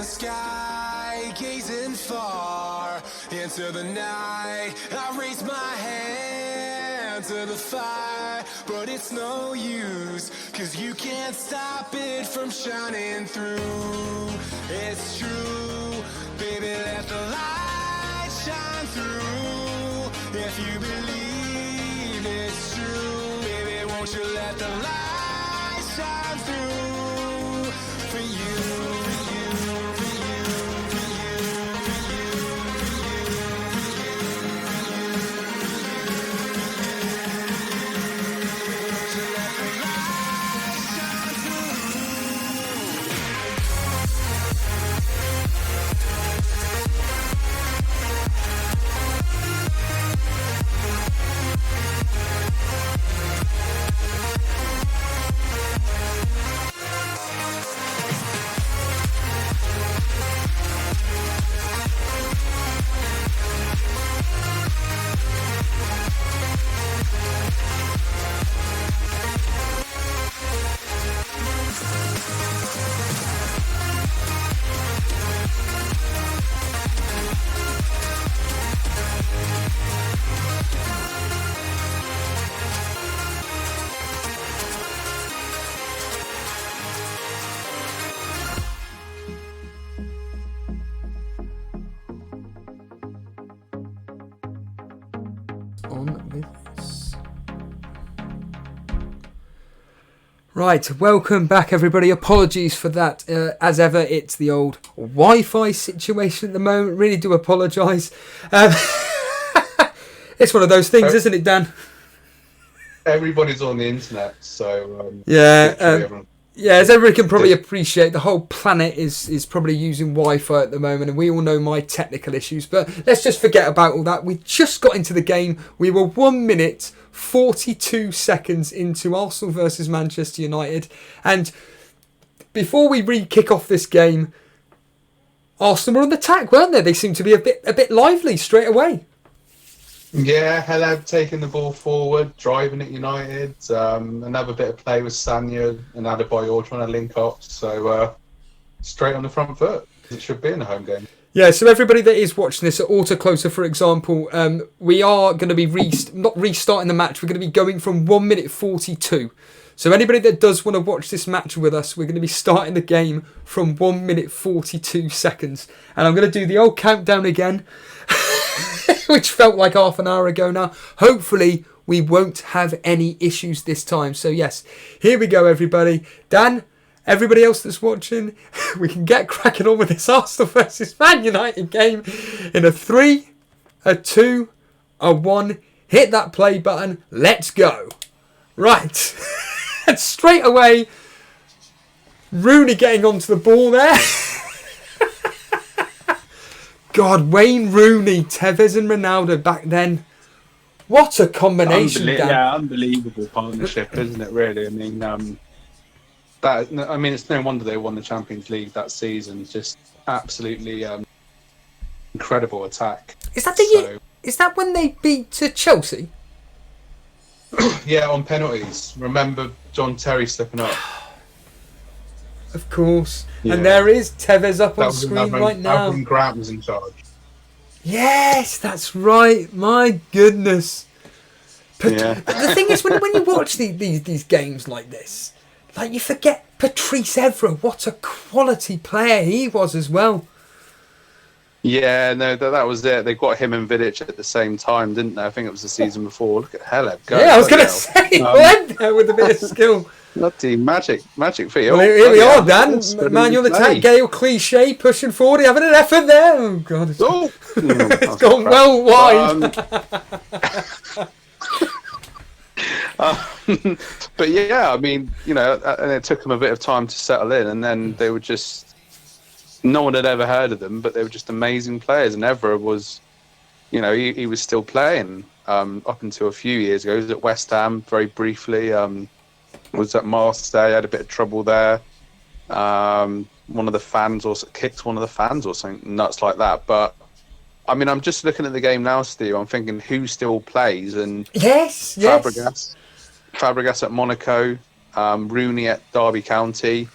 sky, gazing far into the night. I raise my hand to the fire, but it's no use, 'cause you can't stop it from shining through. It's true, baby, let the light shine through. If you believe it's true, baby, won't you let the light shine through for you, for you, for you, for you, for you, for you, won't you let the light shine through? On with this. Right, welcome back everybody. Apologies for that. As ever, it's the old Wi-Fi situation at the moment. Really do apologise. It's one of those things, isn't it, Dan? Everybody's on the internet, so as everyone can probably appreciate, the whole planet is probably using Wi-Fi at the moment, and we all know my technical issues, but let's just forget about all that. We just got into the game. We were 1 minute 42 seconds into Arsenal versus Manchester United, and before we kick off this game, Arsenal were on the attack, weren't they? They seemed to be a bit lively straight away. Yeah, Heleb taking the ball forward, driving at United. Another bit of play with Sanya and Adebayor trying to link up. So straight on the front foot, as it should be in a home game. Yeah, so everybody that is watching this at Autocloser, for example, we are going to be not restarting the match. We're going to be going from 1 minute 42. So anybody that does want to watch this match with us, we're going to be starting the game from 1 minute 42 seconds. And I'm going to do the old countdown again. Which felt like half an hour ago now. Hopefully, we won't have any issues this time. So, yes, here we go, everybody. Dan, everybody else that's watching, we can get cracking on with this Arsenal versus Man United game in a 3, a 2, a 1. Hit that play button. Let's go. Right. And straight away, Rooney getting onto the ball there. God, Wayne Rooney, Tevez and Ronaldo back then. What a combination, Dan. Yeah, unbelievable partnership, isn't it, really? I mean, it's no wonder they won the Champions League that season. Just absolutely incredible attack. Is that when they beat Chelsea? Yeah, on penalties. Remember John Terry slipping up? Of course. Yeah. And there is Tevez up on screen right now. Avram Grant was in charge. Yes, that's right. My goodness. But the thing is, when you watch these games like this, like you forget Patrice Evra. What a quality player he was as well. Yeah, no, that was it. They got him and Vidic at the same time, didn't they? I think it was the season before. Look at Heleb go. Yeah, I was going to say, he went there with a bit of skill. Bloody magic for you. Well, here we are, Dan. Man, you're on the attack. Gale cliche pushing forward, having an effort there. Oh God, it's gone well wide. But yeah, I mean, and it took them a bit of time to settle in, and then they were just, no one had ever heard of them, but they were just amazing players. And Evra was, he was still playing up until a few years ago. He was at West Ham very briefly. Was at Marseille, had a bit of trouble there. One of the fans also kicked one of the fans or something nuts like that. But I mean, I'm just looking at the game now, Steve. I'm thinking who still plays, and yes, Fabregas at Monaco, Rooney at Derby County.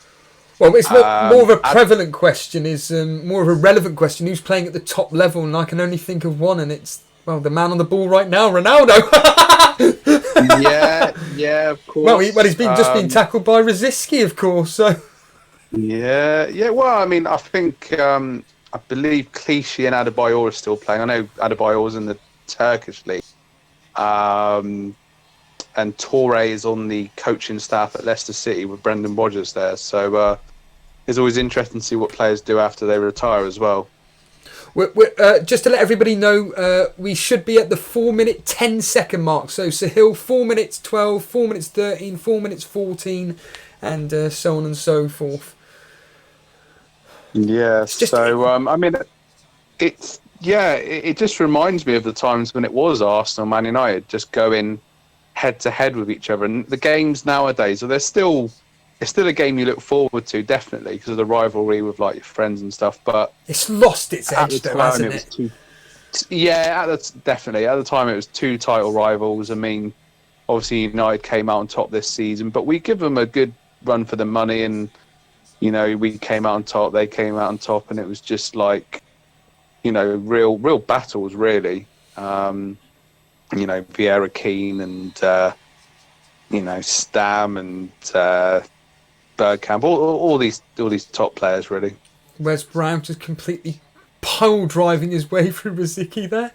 Well, it's more of a prevalent question, is more of a relevant question. Who's playing at the top level? And I can only think of one, and it's, well, the man on the ball right now, Ronaldo. yeah, of course. Well, he's been just been tackled by Rosicky, of course. So yeah. Well, I mean, I think I believe Clichy and Adebayor are still playing. I know Adebayor's in the Turkish league, and Toure is on the coaching staff at Leicester City with Brendan Rodgers there. So it's always interesting to see what players do after they retire as well. Just to let everybody know, we should be at the 4-minute 10-second mark. So Sahil, 4 minutes 12, 4 minutes 13, 4 minutes 14, and so on and so forth. Yeah, so I mean, it just reminds me of the times when it was Arsenal, Man United, just going head to head with each other. And the games nowadays, so it's still a game you look forward to, definitely, because of the rivalry with like your friends and stuff. But it's lost its edge, though, hasn't it? Definitely. At the time, it was two title rivals. I mean, obviously United came out on top this season, but we give them a good run for the money, and you know, we came out on top, they came out on top, and it was just like, you know, real battles, really. You know, Vieira Keane and, you know, Stam and Bergkamp, all these top players, really. Wes Brown just completely pole driving his way through Rosicky there.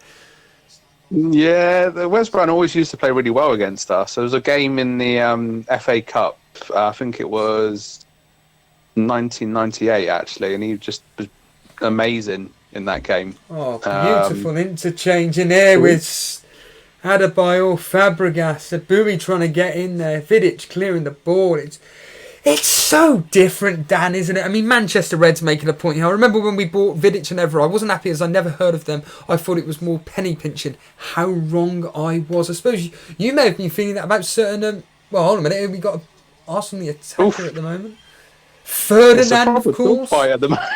Yeah, Wes Brown always used to play really well against us. There was a game in the FA Cup, I think it was 1998 actually, and he just was amazing in that game. Oh, beautiful interchange in here with Adebayor, Fabregas, Abui trying to get in there, Vidic clearing the ball. It's so different, Dan, isn't it? I mean, Manchester Reds making a point here. I remember when we bought Vidic and Evra, I wasn't happy as I never heard of them. I thought it was more penny pinching. How wrong I was. I suppose you may have been feeling that about certain... well, hold on a minute. We got Arsenal the attacker at the moment. Ferdinand, of course. At the moment.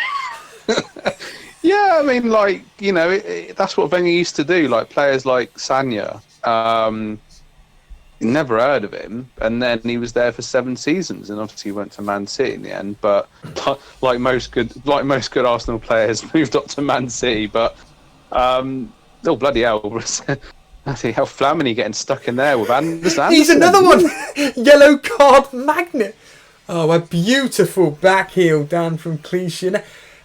Yeah, I mean, like, you know, that's what Wenger used to do. Like, players like Sanya, never heard of him, and then he was there for 7 seasons, and obviously he went to Man City in the end. But like most good Arsenal players, moved up to Man City. But oh bloody hell! I see how Flamini getting stuck in there with Anderson. He's another one. Yellow card magnet. Oh, a beautiful back heel down from Clichy,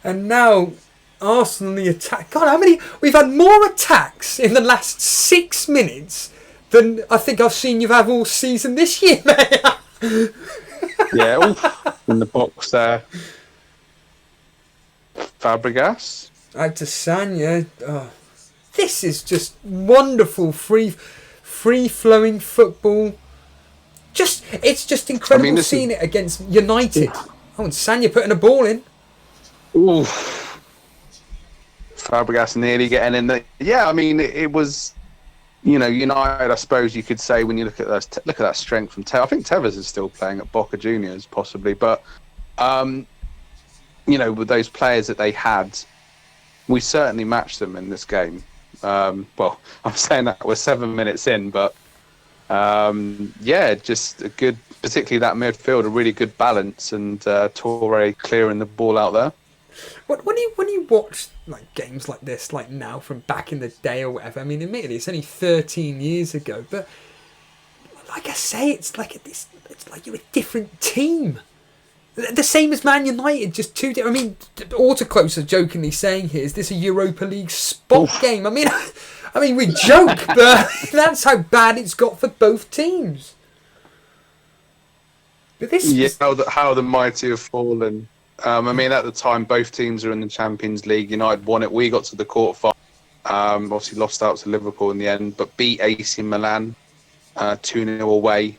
and now Arsenal the attack. God, how many? We've had more attacks in the last 6 minutes than I think I've seen you have all season this year, mate. Yeah, in the box there. Fabregas. Out to Sanya. Oh, this is just wonderful, free-flowing football. It's just incredible seeing it against United. Oh, and Sanya putting a ball in. Ooh. Fabregas nearly getting in there. Yeah, I mean, it was, you know, United, I suppose you could say, when you look at that strength from Tevez. I think Tevez is still playing at Boca Juniors, possibly. But, you know, with those players that they had, we certainly matched them in this game. Well, I'm saying that we're 7 minutes in, but... yeah, just a good, particularly that midfield, a really good balance, and Toure clearing the ball out there. When you watch like games like this, like now from back in the day or whatever, I mean, admittedly it's only 13 years ago, but like I say, it's like you're a different team. The same as Man United, just two different. I mean, Autocloser jokingly saying here, is this a Europa League spot game? I mean, we joke, but that's how bad it's got for both teams. But this how the mighty have fallen. I mean, at the time, both teams are in the Champions League. United won it. We got to the quarterfinal. Obviously lost out to Liverpool in the end, but beat AC Milan 2-0 away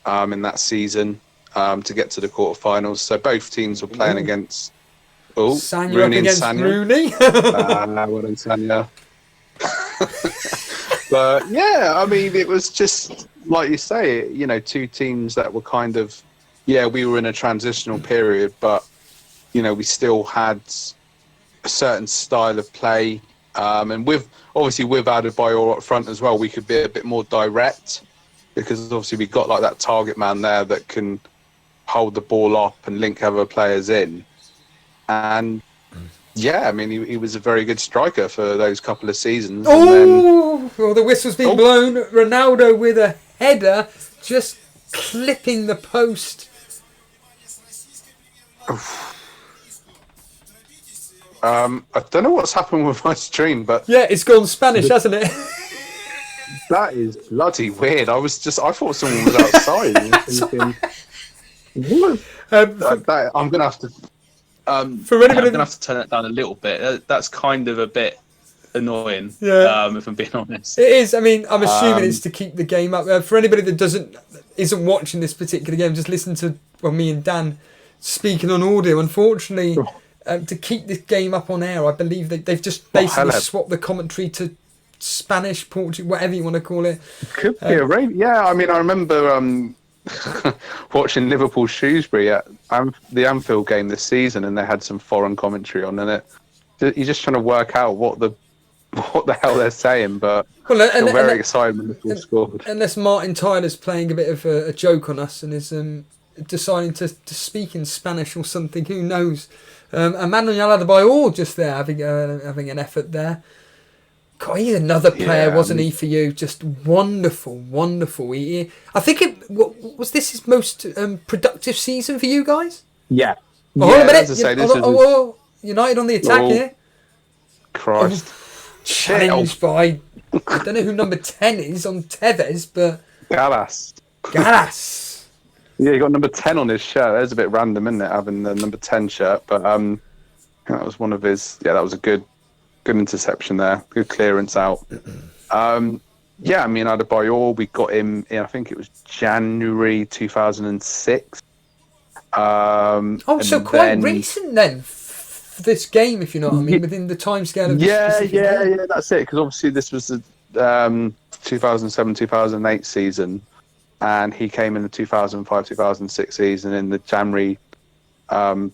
in that season to get to the quarterfinals. So both teams were playing against Sanya Rooney up against and Sanya. Rooney. Well done, Sanya. But yeah, I mean, it was just like you say, you know, two teams that were kind of, we were in a transitional period, but you know, we still had a certain style of play, and with Adebayor up front as well, we could be a bit more direct, because obviously we got like that target man there that can hold the ball up and link other players in. And yeah, I mean, he was a very good striker for those couple of seasons. Well, the whistle's been blown. Ronaldo with a header, just clipping the post. I don't know what's happened with my stream, but yeah, it's gone Spanish, hasn't it? that is bloody weird. I thought someone was outside. And thinking, what? I'm gonna have to. I'm gonna have to turn it down a little bit. That's kind of a bit annoying. Yeah. If I'm being honest. It is. I mean, I'm assuming it's to keep the game up. For anybody that isn't watching this particular game, just listen to me and Dan speaking on audio. Unfortunately, to keep this game up on air, I believe they've just basically swapped the commentary to Spanish, Portuguese, whatever you want to call it. Could be a rain. Yeah, I mean, I remember watching Liverpool Shrewsbury at the Anfield game this season, and they had some foreign commentary on, and you're just trying to work out what the hell they're saying, but got very excited when Liverpool scored. Unless Martin Tyler's playing a bit of a joke on us and is deciding to speak in Spanish or something, who knows? Emmanuel Adebayor just there having an effort there. God, he's another player, wasn't he, for you? Just wonderful, wonderful. I think was this his most productive season for you guys? Yeah. Hold on a minute. United on the attack here. Christ. Challenged by, I don't know who number 10 is on Tevez, but... Gallas. Yeah, he got number 10 on his shirt. That's a bit random, isn't it, having the number 10 shirt? But that was one of his... Yeah, that was a good interception there. Good clearance out. I mean, Adebayor, we got him in, I think it was January 2006. So quite recent then for this game, if you know what I mean, within the timescale of this specific game. Yeah, that's it. Because obviously this was the 2007-2008 season, and he came in the 2005-2006 season in the January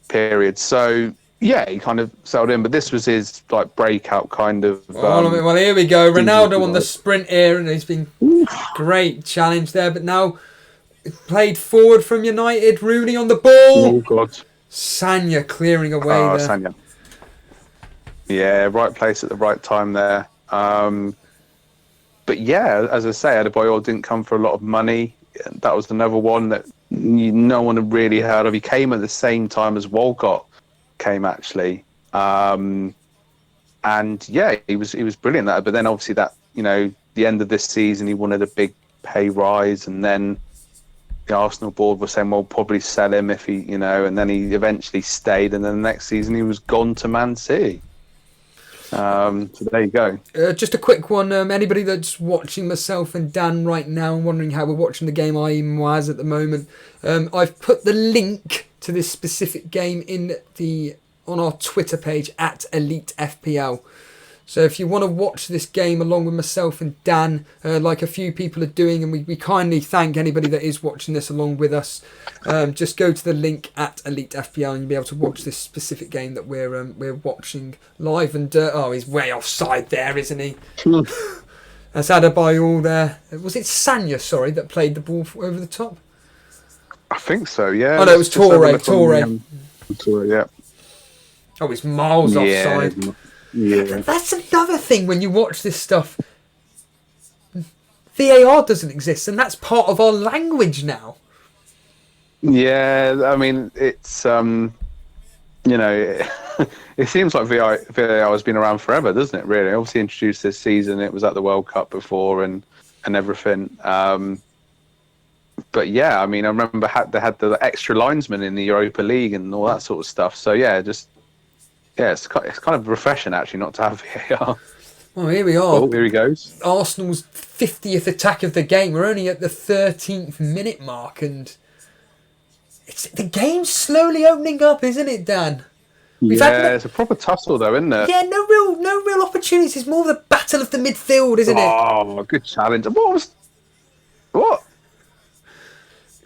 period. So yeah, he kind of settled in, but this was his breakout kind of. Well, here we go. Ronaldo on the sprint here, and he's been great challenge there. But now played forward from United. Rooney on the ball. Oh God! Sanya clearing away there. Sanya. Yeah, right place at the right time there. But yeah, as I say, Adebayor didn't come for a lot of money. That was another one that no one had really heard of. He came at the same time as Walcott came, actually. And yeah, he was brilliant. But then obviously that, the end of this season, he wanted a big pay rise, and then the Arsenal board was saying, well, probably sell him if he, and then he eventually stayed, and then the next season he was gone to Man City. So there you go. Just a quick one. Anybody that's watching myself and Dan right now and wondering how we're watching the game, i.e. Moaz at the moment, I've put the link to this specific game on our Twitter page at Elite FPL. So if you want to watch this game along with myself and Dan, like a few people are doing, and we kindly thank anybody that is watching this along with us, just go to the link at Elite FPL and you'll be able to watch this specific game that we're watching live. And he's way offside there, isn't he? That's Adebayor there. Was it Sanya, that played the ball over the top? I think so, yeah. Oh no, it was Torre. Torre, yeah. Oh, it's miles offside. Yeah. That's another thing when you watch this stuff. VAR doesn't exist, and that's part of our language now. Yeah, I mean, it's it seems like VAR has been around forever, doesn't it? Really, obviously introduced this season. It was at the World Cup before and everything. But yeah, I mean, I remember they had the extra linesman in the Europa League and all that sort of stuff. So yeah, it's kind of refreshing actually not to have VAR. Well, here we are. Oh, here he goes. Arsenal's 50th attack of the game. We're only at the 13th minute mark, and the game's slowly opening up, isn't it, Dan? It's a proper tussle though, isn't it? Yeah, no real opportunities. It's more the battle of the midfield, isn't it? Oh, good challenge. What?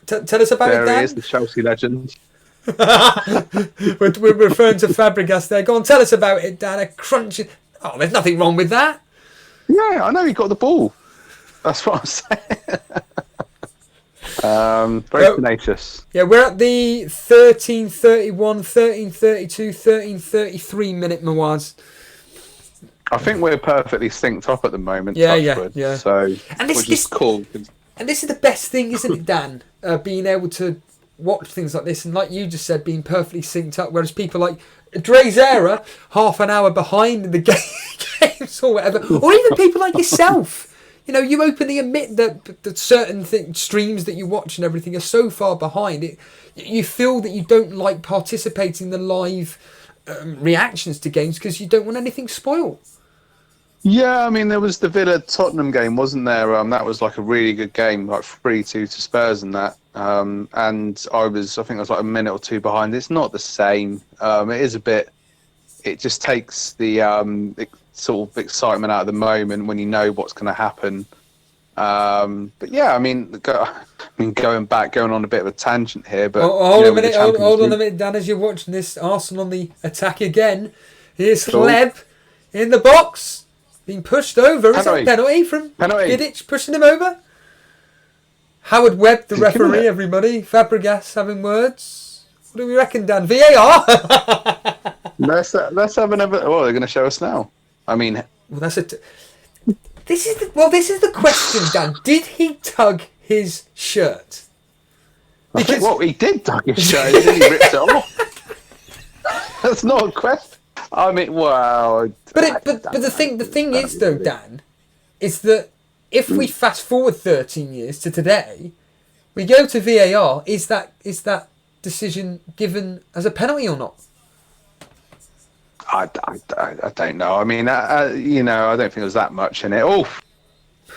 Tell us about it, Dan. There he is, the Chelsea legend. we're referring to Fabregas there. Go on, tell us about it, Dan. A crunching. Oh, there's nothing wrong with that. Yeah, I know he got the ball. That's what I'm saying. Very tenacious. Yeah, we're at the 13:31, 13:32, 13:33 minute, Mawaz. I think we're perfectly synced up at the moment. Yeah. So, And which is cool. And this is the best thing, isn't it, Dan? Being able to watch things like this, and like you just said, being perfectly synced up. Whereas people like Dre's era, half an hour behind in the games or whatever, or even people like yourself. You know, you openly admit that certain streams that you watch and everything are so far behind. You feel that you don't like participating in the live reactions to games because you don't want anything spoiled. Yeah, I mean, there was the Villa-Tottenham game, wasn't there? That was like a really good game, like 3-2 to Spurs and that. And I think I was like a minute or two behind. It's not the same. It is a bit... It just takes the sort of excitement out of the moment when you know what's going to happen. But yeah, I mean, going on a bit of a tangent here, but hold on a minute, Dan. As you're watching this, Arsenal on the attack again. Here's Hleb in the box, being pushed over. Is that a penalty from Vidic pushing him over? Howard Webb, the referee. Everybody, Fabregas having words. What do we reckon, Dan? VAR. Let's have another. Oh, they're going to show us now. I mean, well, this is the question, Dan. Did he tug his shirt? Because he did tug his shirt. Then he ripped it off. That's not a question. I mean, wow. But the thing is though, Dan, is that if we fast forward 13 years to today, we go to VAR. Is that decision given as a penalty or not? I don't know. I mean, I don't think there was that much in it. Oh,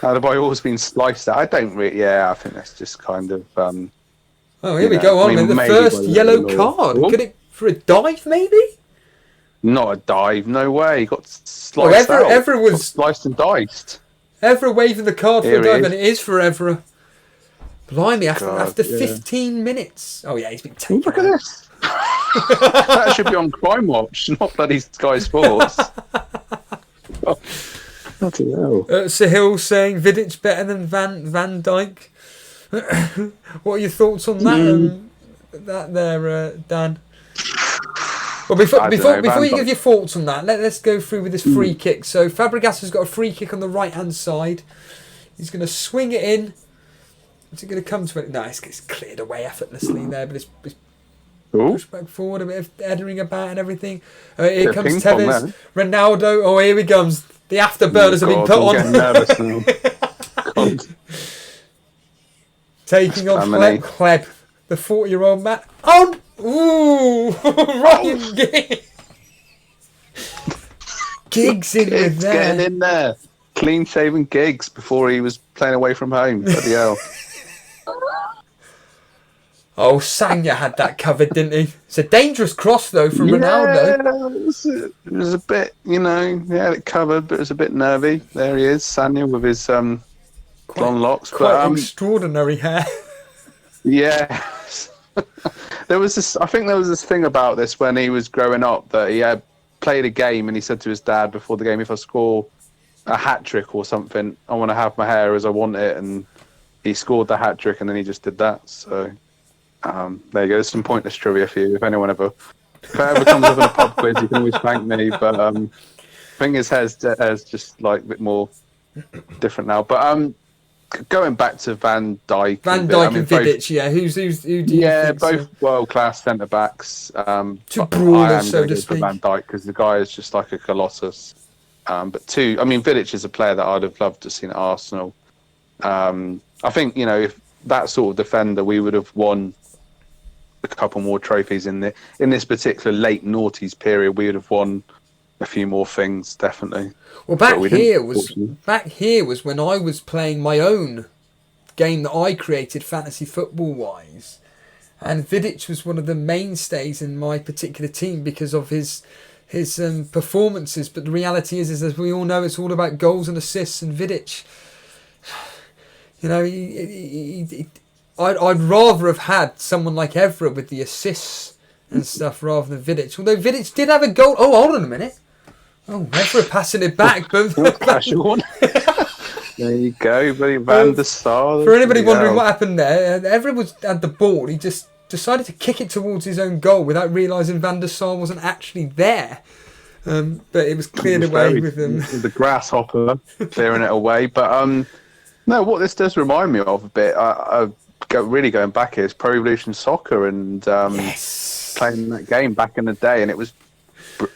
how have I always been sliced out? I don't really. Yeah, I think that's just kind of. Here we go on with the first yellow card. Could it for a dive, maybe? Not a dive. No way. He got sliced out. Evra was got sliced and diced. Evra waving the card for a dive, and it is for Evra. Blimey, after 15 minutes. Oh yeah, he's been taken. Look at this. That should be on Crime Watch, not bloody Sky Sports. Bloody hell. Sahil saying Vidic better than Van Dijk. What are your thoughts on that? That there, Dan. Well, before you give your thoughts on that, let's go through with this free kick. So Fabregas has got a free kick on the right hand side. He's going to swing it in. Is it going to come to it? No, it's cleared away effortlessly there, but it's pushed back forward, a bit of headering about and everything. Here comes Tevez. Ronaldo. Oh, here he comes. The afterburners have been put on. I'm getting nervous now. Taking on Hleb, the 40-year-old man. Oh! Ooh! Ryan Giggs in with there. Getting in there. Clean-shaven Giggs before he was playing away from home. Bloody hell. Oh, Sanya had that covered, didn't he? It's a dangerous cross, though, from Ronaldo. It was a bit, he had it covered, but it was a bit nervy. There he is, Sanya, with his blonde locks. Quite extraordinary hair. Yeah. I think there was this thing about this when he was growing up, that he had played a game and he said to his dad before the game, if I score a hat-trick or something, I want to have my hair as I want it. And he scored the hat-trick and then he just did that, so... there you go. There's some pointless trivia for you. If anyone ever comes up in a pub quiz, you can always thank me. But I think his hair's just like a bit more different now. But going back to Van Dijk and Vidic, who do you think? Both world-class centre backs. Two brawlers, so to speak. Van Dijk, because the guy is just like a colossus. But Vidic is a player that I'd have loved to see at Arsenal. I think if that sort of defender, we would have won a couple more trophies in this particular late noughties period. We would have won a few more things, definitely. Well, back here was when I was playing my own game that I created fantasy football wise, and Vidic was one of the mainstays in my particular team because of his performances. But the reality is as we all know, it's all about goals and assists, and Vidic, I'd rather have had someone like Evra with the assists and stuff rather than Vidic. Although Vidic did have a goal. Oh, hold on a minute. Oh, Evra passing it back. But casual one. There you go, buddy. Van der Sar. For anybody wondering what happened there, everyone had the ball. He just decided to kick it towards his own goal without realising Van der Sar wasn't actually there. But it was cleared away with him. The grasshopper clearing it away. But no, what this does remind me of a bit, really going back here, is Pro Evolution Soccer and playing that game back in the day. And it was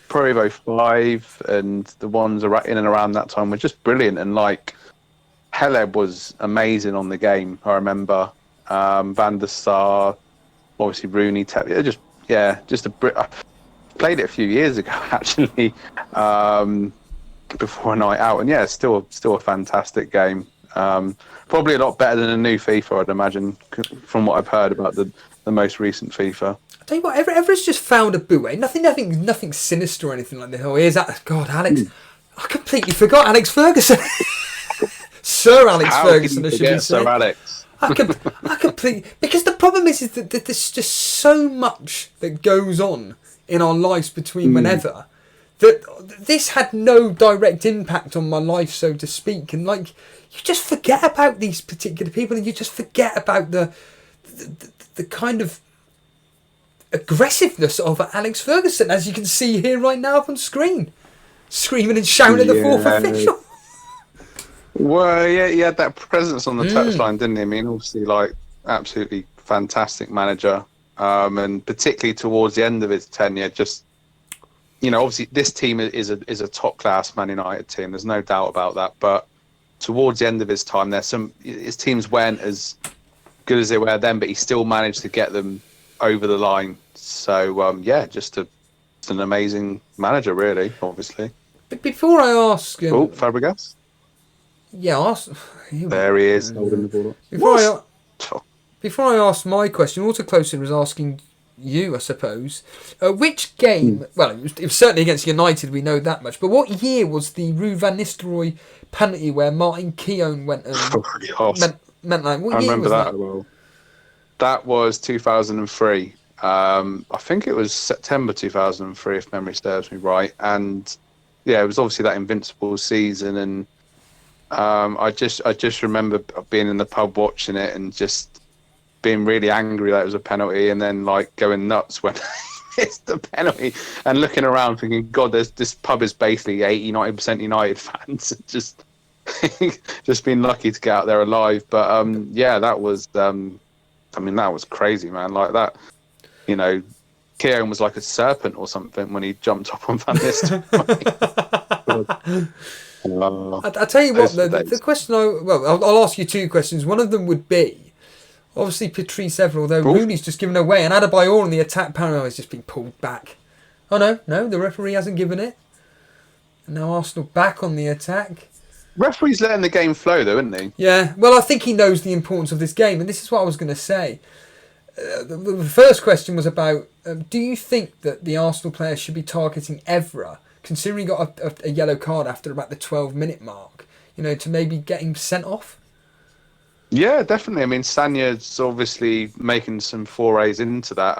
Pro Evo 5 and the ones in and around that time were just brilliant. And like, Heleb was amazing on the game, I remember. Van der Sar, obviously Rooney, just I played it a few years ago actually, before a night out, and still a fantastic game. Probably a lot better than a new FIFA, I'd imagine, from what I've heard about the most recent FIFA. I'll tell you what, Everett's just found a bouet. Nothing sinister or anything like that. Oh, here's that. God, Alex. I completely forgot Alex Ferguson. Sir Alex Ferguson, I should be saying. Sir Alex. I completely... Because the problem is that there's just so much that goes on in our lives between whenever that this had no direct impact on my life, so to speak. And like, you just forget about these particular people, and you just forget about the kind of aggressiveness of Alex Ferguson, as you can see here right now up on screen, screaming and shouting at the fourth official. Well, yeah, he had that presence on the touchline, didn't he? I mean, obviously, like, absolutely fantastic manager, and particularly towards the end of his tenure, just, you know, obviously this team is a top class Man United team. There's no doubt about that. But towards the end of his time, his teams weren't as good as they were then, but he still managed to get them over the line. So just an amazing manager, really. Obviously. But before I ask, Fabregas. Yeah, there he is holding the ball. Before I ask my question, Autocloser was asking you, I suppose, which game? Well, it was certainly against United. We know that much. But what year was the Ruud van Nistelrooy penalty where Martin Keown went and meant like? What I year remember was that well. That was 2003. I think it was September 2003, if memory serves me right. And yeah, it was obviously that invincible season. And I just remember being in the pub watching it and just being really angry that it was a penalty, and then like going nuts when it's the penalty, and looking around thinking, God, this pub is basically 80-90% United fans. just been lucky to get out there alive. But that was that was crazy, man. Like that, you know, Keown was like a serpent or something when he jumped up on Van Nistelrooy. I'll tell you what, the question I'll ask you two questions. One of them would be, obviously Patrice Evra, although Rooney's just given away, and Adebayor in the attack panel has just been pulled back. Oh no, the referee hasn't given it. And now Arsenal back on the attack. Referee's letting the game flow though, isn't he? Yeah, well I think he knows the importance of this game, and this is what I was going to say. The first question was about, do you think that the Arsenal players should be targeting Evra, considering he got a yellow card after about the 12-minute mark, you know, to maybe get him sent off? Yeah, definitely. I mean, Sanya's obviously making some forays into that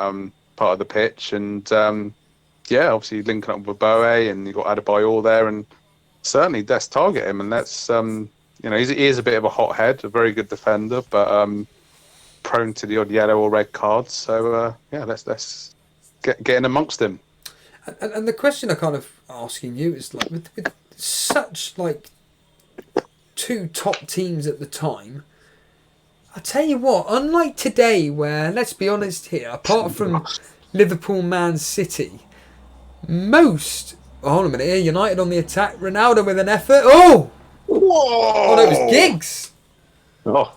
part of the pitch, and obviously linking up with Boe, and you've got Adebayor there, and certainly let's target him, and let's he is a bit of a hothead, a very good defender, but prone to the odd yellow or red cards. So let's get in amongst him. And the question I kind of asking you is, like, with such like two top teams at the time, I tell you what, unlike today, where, let's be honest here, apart from Liverpool, Man City, hold on a minute here, United on the attack, Ronaldo with an effort. Oh! Whoa! Oh, no, it was Giggs. Oh.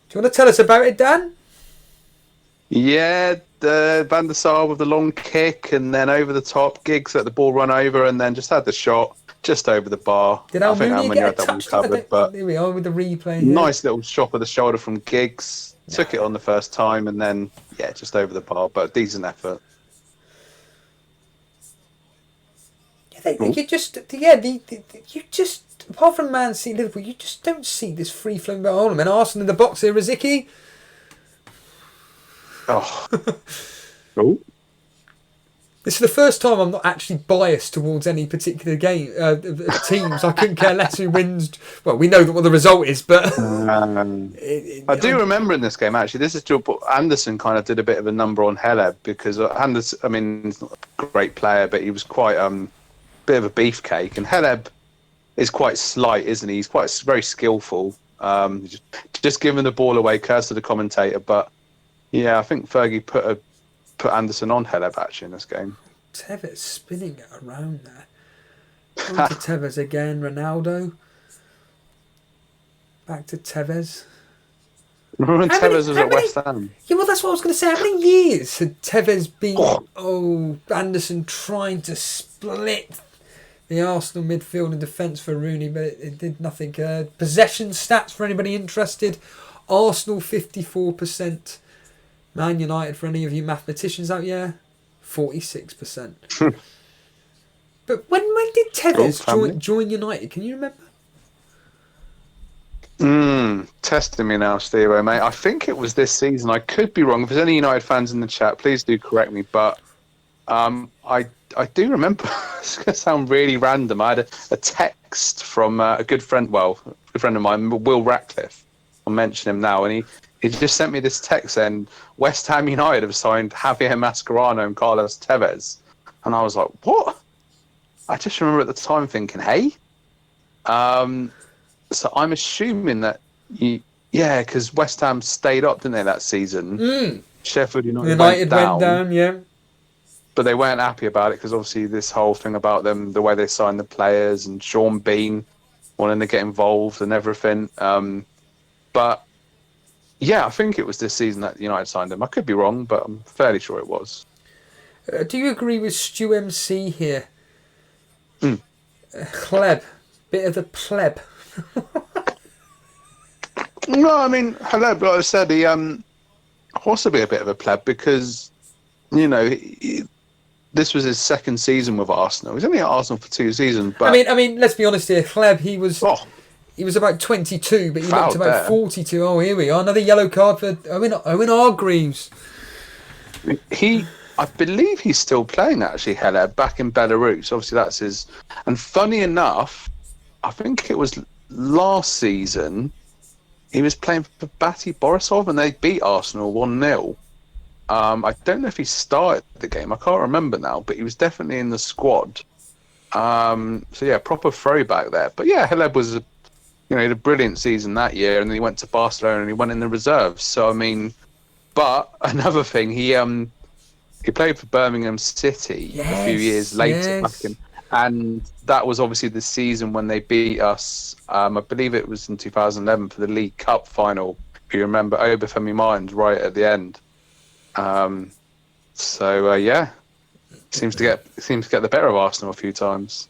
Do you want to tell us about it, Dan? Yeah, Van der Sar with the long kick, and then over the top, Giggs let the ball run over, and then just had the shot just over the bar. Did Almunia get a touch? But here we are with the replay here. Nice little chop of the shoulder from Giggs. Took it on the first time, and then just over the bar, but decent effort. You just apart from Man City, Liverpool, you just don't see this free flowing ball. Hold on, Arsenal in the box here, Riziki. Oh. Oh. This is the first time I'm not actually biased towards any particular game teams. I couldn't care less who wins. Well, we know what the result is, but I do remember in this game actually. This is Anderson kind of did a bit of a number on Heleb because Anderson. I mean, he's not a great player, but he was quite bit of a beefcake. And Heleb is quite slight, isn't he? He's quite very skillful. Just giving the ball away, curse to the commentator. But yeah, I think Fergie put Anderson on Heleb actually in this game. Tevez spinning it around there. On to Tevez again. Ronaldo. Back to Tevez. Remember when Tevez was at West Ham? Yeah, well, that's what I was going to say. How many years had Tevez been... Anderson trying to split the Arsenal midfield and defence for Rooney, but it did nothing. Possession stats for anybody interested. Arsenal 54%. Man United, for any of you mathematicians out here, 46%. But when did Tevez join United? Can you remember? Testing me now, Steve, mate. I think it was this season. I could be wrong. If there's any United fans in the chat, please do correct me. But I do remember. It's going to sound really random. I had a text from a good friend of mine, Will Ratcliffe. I'll mention him now, and he just sent me this text saying West Ham United have signed Javier Mascherano and Carlos Tevez. And I was like, what? I just remember at the time thinking, hey? So I'm assuming that, because West Ham stayed up, didn't they, that season? Sheffield United went down, yeah. But they weren't happy about it because obviously this whole thing about them, the way they signed the players and Sean Bean wanting to get involved and everything. But yeah, I think it was this season that United signed him. I could be wrong, but I'm fairly sure it was. Do you agree with Stu MC here? Pleb. Bit of a pleb. No, I mean, Haleb, like I said, he also be a bit of a pleb because, this was his second season with Arsenal. He's only at Arsenal for 2 seasons. But I mean, let's be honest here. Pleb, he was about 22, but he looked about 42. Oh, here we are. Another yellow card for Owen Hargreaves. I believe he's still playing, actually, Heleb, back in Belarus. Obviously, that's his... And funny enough, I think it was last season, he was playing for Bati Borisov, and they beat Arsenal 1-0. I don't know if he started the game. I can't remember now, but he was definitely in the squad. So, yeah, proper throwback there. But, yeah, Heleb was... he had a brilliant season that year, and then he went to Barcelona and he went in the reserves. So, I mean, but another thing, he played for Birmingham City a few years later, and that was obviously the season when they beat us. I believe it was in 2011 for the League Cup final. If you remember, Obafemi Mines right at the end. Seems to get the better of Arsenal a few times.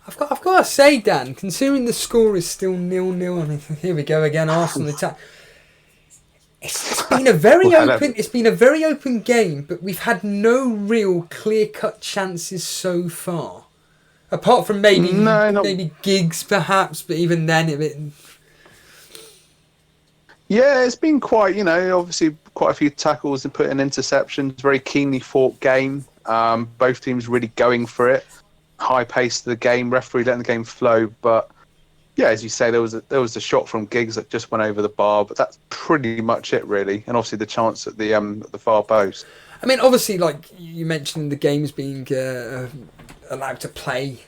I've got to say, Dan, considering the score is still 0-0, I mean, here we go again, Arsenal attack. It's been a very open game, but we've had no real clear-cut chances so far. Apart from maybe Giggs, perhaps, but even then, Yeah, it's been quite, obviously quite a few tackles and putting interceptions. Very keenly fought game. Both teams really going for it. High pace to the game. Referee letting the game flow. But yeah, as you say, there was a shot from Giggs that just went over the bar. But that's pretty much it, really. And obviously the chance at the far post. I mean, obviously, like you mentioned, the game's being allowed to play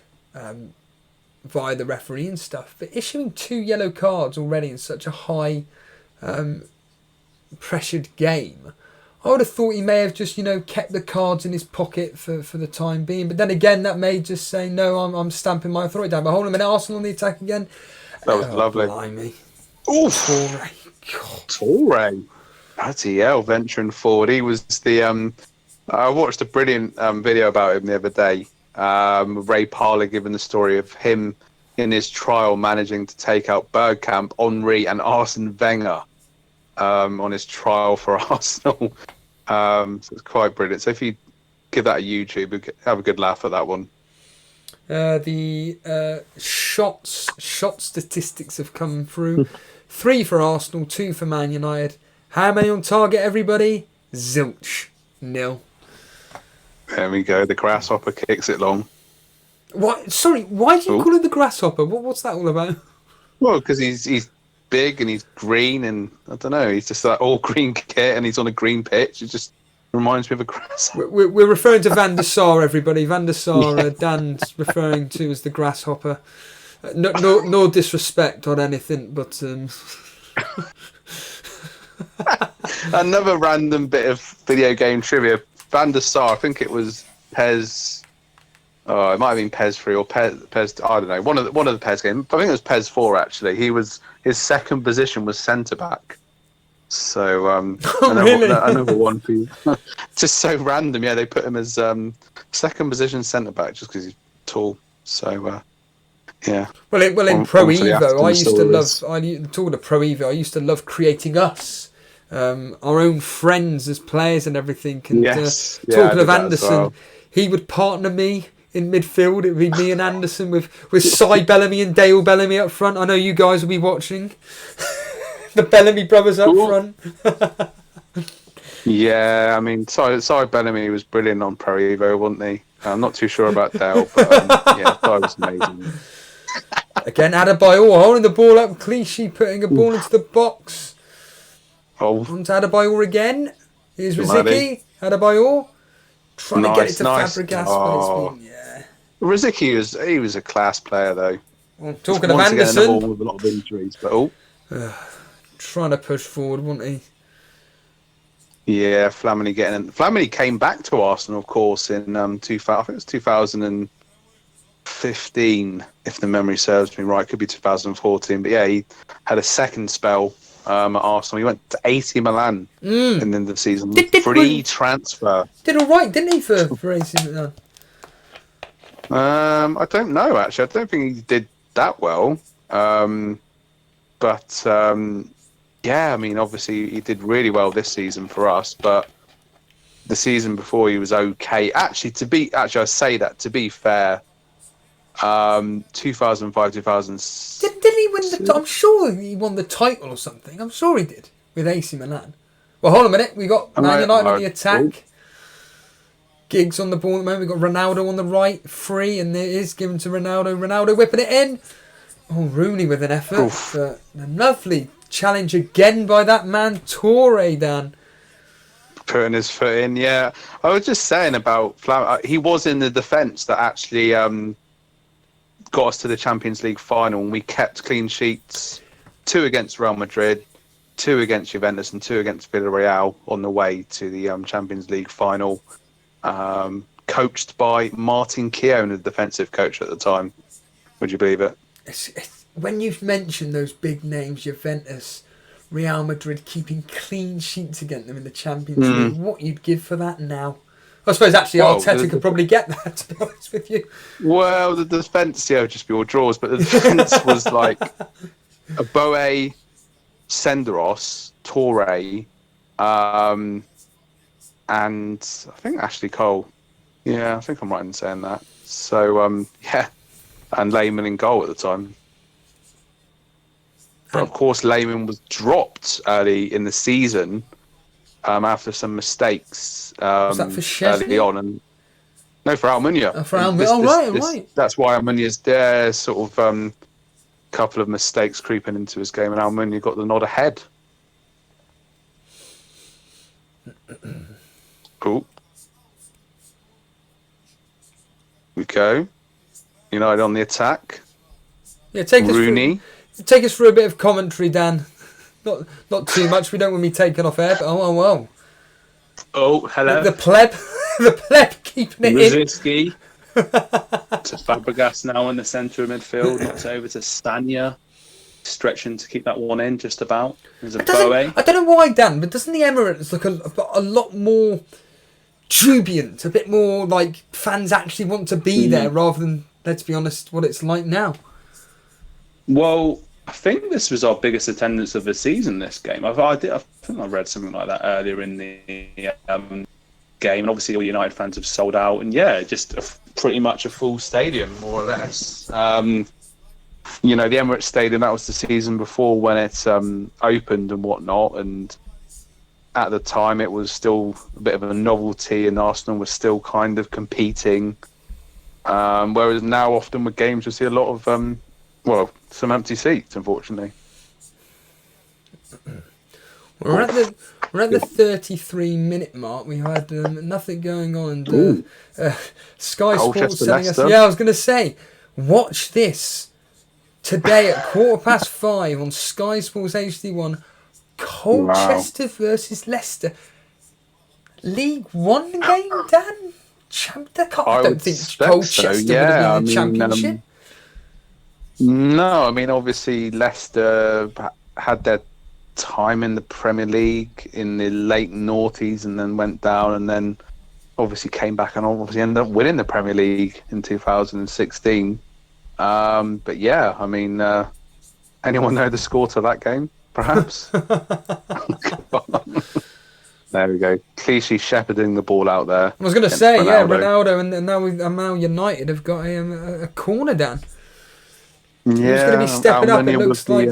via the referee and stuff. But issuing 2 yellow cards already in such a high pressured game, I would have thought he may have just kept the cards in his pocket for the time being. But then again, that may just say no, I'm stamping my authority down. But hold on a minute, Arsenal on the attack again. That was lovely. Blimey. Oof. Torre. Bloody hell, venturing forward. He was the I watched a brilliant video about him the other day. Ray Parler giving the story of him in his trial managing to take out Bergkamp, Henry and Arsene Wenger on his trial for Arsenal. So it's quite brilliant. So if you give that a YouTube, have a good laugh at that one. The shot statistics have come through. 3 for Arsenal, 2 for Man United. How many on target, everybody? Zilch. 0. There we go. The grasshopper kicks it long. What? Sorry, why do you call it the grasshopper? What's that all about? Well, because he's big and he's green and I don't know. He's just that all green kit and he's on a green pitch. It just reminds me of a grasshopper. We're referring to Van der Sar, everybody. Van der Sar, Dan's referring to as the grasshopper. No disrespect on anything, but another random bit of video game trivia. Van der Sar, I think it was Pez. Oh, it might have been Pez 3 or Pez. I don't know. One of the Pez games. I think it was Pez 4 actually. His second position was centre back. So another one for you. Just so random. Yeah, they put him as second position centre back just because he's tall. So yeah. Well, in Pro Evo, I used to love. Talking of Pro Evo, I used to love creating us. Our own friends as players and everything. And, yes. Talking of Anderson, he would partner me in midfield. It would be me and Anderson with Cy Bellamy and Dale Bellamy up front. I know you guys will be watching. The Bellamy brothers up front. Yeah, I mean, Cy Bellamy was brilliant on Pro Evo, wasn't he? I'm not too sure about Dale, but yeah, Cy was amazing. Again, Adebayor holding the ball up, Clichy putting a ball into the box. Oh, On to Adebayor again. Here's Riziki. Adebayor trying to get it to Fabregas, but it's been Riziki was a class player though. Well, talking of Anderson, with a lot of injuries, but trying to push forward, wasn't he? Yeah, Flamini getting in. Flamini came back to Arsenal, of course, in I think it was 2015, if the memory serves me right. Could be 2014, but yeah, he had a second spell at Arsenal. He went to AC Milan in the end of the season. Free transfer. Did all right, didn't he, for AC Milan? I don't know actually. I don't think he did that well. But yeah, I mean, obviously he did really well this season for us. But the season before he was okay. Actually, I say that to be fair. 2005, 2006. Did he win the? I'm sure he won the title or something. I'm sure he did with AC Milan. Well, hold on a minute. We got Man United on the attack. Giggs on the ball at the moment. We've got Ronaldo on the right, free, and it is given to Ronaldo. Ronaldo whipping it in. Oh, Rooney with an effort. But a lovely challenge again by that man, Toure, Dan. Putting his foot in, yeah. I was just saying about Flam. He was in the defence that actually got us to the Champions League final, and we kept clean sheets. 2 against Real Madrid, 2 against Juventus, and 2 against Villarreal on the way to the Champions League final. Coached by Martin Keown, the defensive coach at the time. Would you believe it? It's, when you've mentioned those big names, Juventus, Real Madrid keeping clean sheets against them in the Champions League, what you'd give for that now? I suppose actually Arteta could probably get that, to be honest with you. Well, the defence, would just be all draws, but the defence was like a Boe, Senderos, Toure, and I think Ashley Cole. Yeah, I think I'm right in saying that. So, yeah, and Lehman in goal at the time. But of course, Lehman was dropped early in the season after some mistakes was that for early on. And no, for Almunia. For Almunia, right. That's why Almunia's there, sort of couple of mistakes creeping into his game, and Almunia got the nod ahead. Cool. We go. United on the attack. Yeah, Rooney. Take us through a bit of commentary, Dan. Not too much. We don't want to be taken off air, but oh. Oh, hello. The pleb keeping it Rosicky to Fabregas now in the centre of midfield, knocked over to Stanya, stretching to keep that one in just about. There's a Boe. I don't know why, Dan, but doesn't the Emirates look a lot more jubilant, a bit more like fans actually want to be there rather than, let's be honest, what it's like now? Well, I think this was our biggest attendance of the season, this game. I think I read something like that earlier in the game. And obviously all United fans have sold out. And yeah, just pretty much a full stadium, more or less. The Emirates Stadium, that was the season before when it opened and whatnot. And at the time it was still a bit of a novelty, and Arsenal was still kind of competing. Whereas now, often with games, we see a lot of some empty seats, unfortunately. We're at the 33-minute mark. We had nothing going on. And, Sky Sports telling us. Yeah, I was going to say, watch this today at 5:15 on Sky Sports HD1. Colchester versus Leicester. League One game, Dan. I don't think Colchester would have been the Championship. No, I mean obviously Leicester had their time in the Premier League in the late noughties and then went down, and then obviously came back and obviously ended up winning the Premier League in 2016. But yeah, I mean, anyone know the score to that game? Perhaps. There we go. Clichy shepherding the ball out there. I was going to say, Ronaldo, and now United have got a corner down. Yeah, who's going to be stepping up? It looks like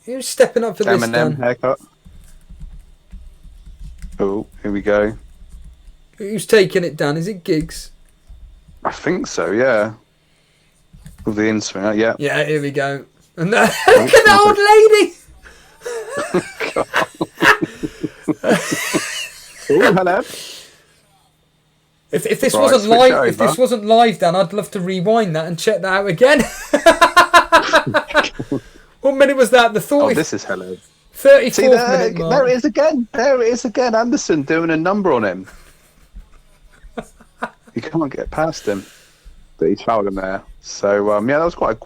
who's stepping up for this Dan? Haircut. Oh, here we go. Who's taking it, Dan? Is it Giggs? I think so. Yeah. With the in-swinger, yeah. Yeah, here we go. And look at the old lady. Oh, hello. If this wasn't live, Dan, I'd love to rewind that and check that out again. What minute was that? The 40th. Oh, this is hello. 34th minute mark. There it is again. There it is again. Anderson doing a number on him. You can't get past him. But he's fouled him there. So that was quite a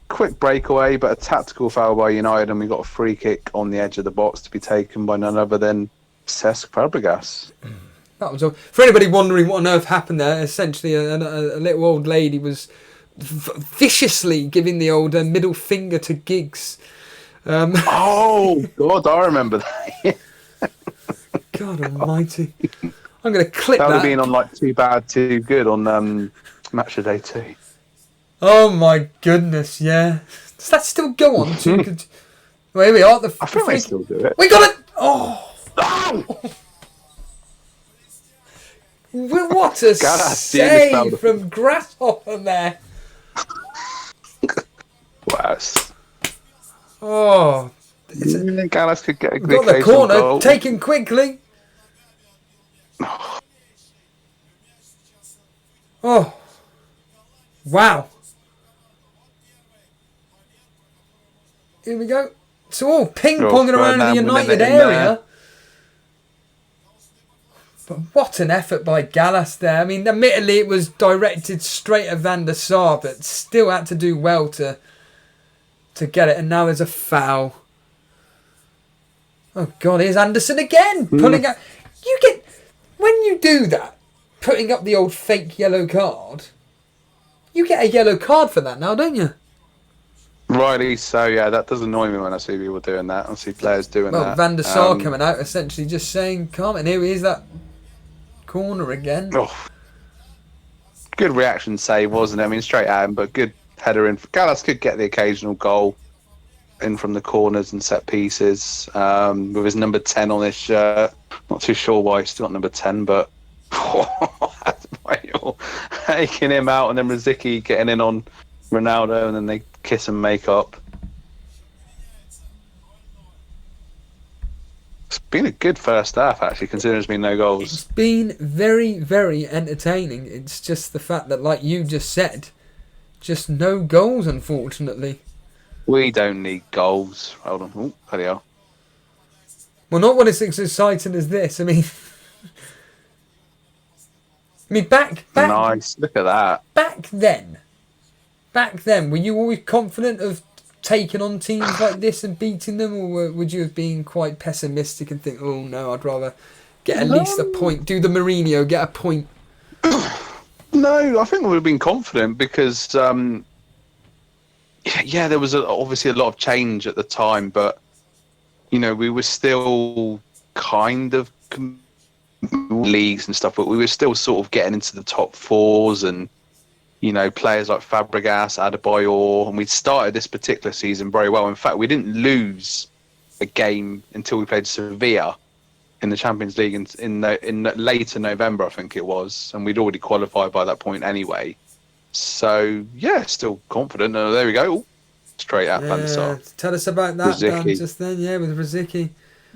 quick breakaway, but a tactical foul by United, and we got a free kick on the edge of the box to be taken by none other than Cesc Fabregas. That was all. For anybody wondering what on earth happened there, essentially a little old lady was viciously giving the old middle finger to Giggs. Oh God, I remember that. God Almighty! I'm going to clip that. That would have been on like Too Bad, Too Good on Match of Day 2. Oh my goodness! Yeah, does that still go on? Well, here we are. I think they still do it. We got it! Oh! What a save from Grasshopper there! Wow. Oh! Gallas could get a got the corner goal. Taken quickly. Oh! Wow! Here we go. So all ping-ponging around in the United area. But what an effort by Gallas there. I mean, admittedly it was directed straight at Van der Sar, but still had to do well to get it. And now there's a foul. Oh God, here's Anderson again. Pulling out. You get... When you do that, putting up the old fake yellow card, you get a yellow card for that now, don't you? Rightly so, yeah. That does annoy me when I see people doing that. I see players doing that. Well, Van der Sar coming out, essentially just saying, "Come and here he is, that corner again." Oh, good reaction save, wasn't it? I mean, straight at him, but good header in. Gallas could get the occasional goal in from the corners and set pieces with his number 10 on his shirt. Not too sure why he's still got number 10, but taking him out, and then Rosicky getting in on Ronaldo, and then they kiss and make up. It's been a good first half, actually, considering there's been no goals. It's been very, very entertaining. It's just the fact that, like you just said, just no goals, unfortunately. We don't need goals. Hold on. Oh, there they are. Well, not when it's as exciting as this. I mean, back. Nice. Look at that. Back then, were you always confident of taking on teams like this and beating them, or would you have been quite pessimistic and think, "Oh no, I'd rather get at least a point, do the Mourinho, get a point"? No, I think we would have been confident because, there was obviously a lot of change at the time, but we were still kind of leagues and stuff, but we were still sort of getting into the top fours and. Players like Fabregas, Adebayor, and we'd started this particular season very well. In fact, we didn't lose a game until we played Sevilla in the Champions League in later November, I think it was, and we'd already qualified by that point anyway. So yeah, still confident. There we go, straight at Van der Sar. Tell us about that, Dan, Rosicky. just then. Yeah, with Rosicky.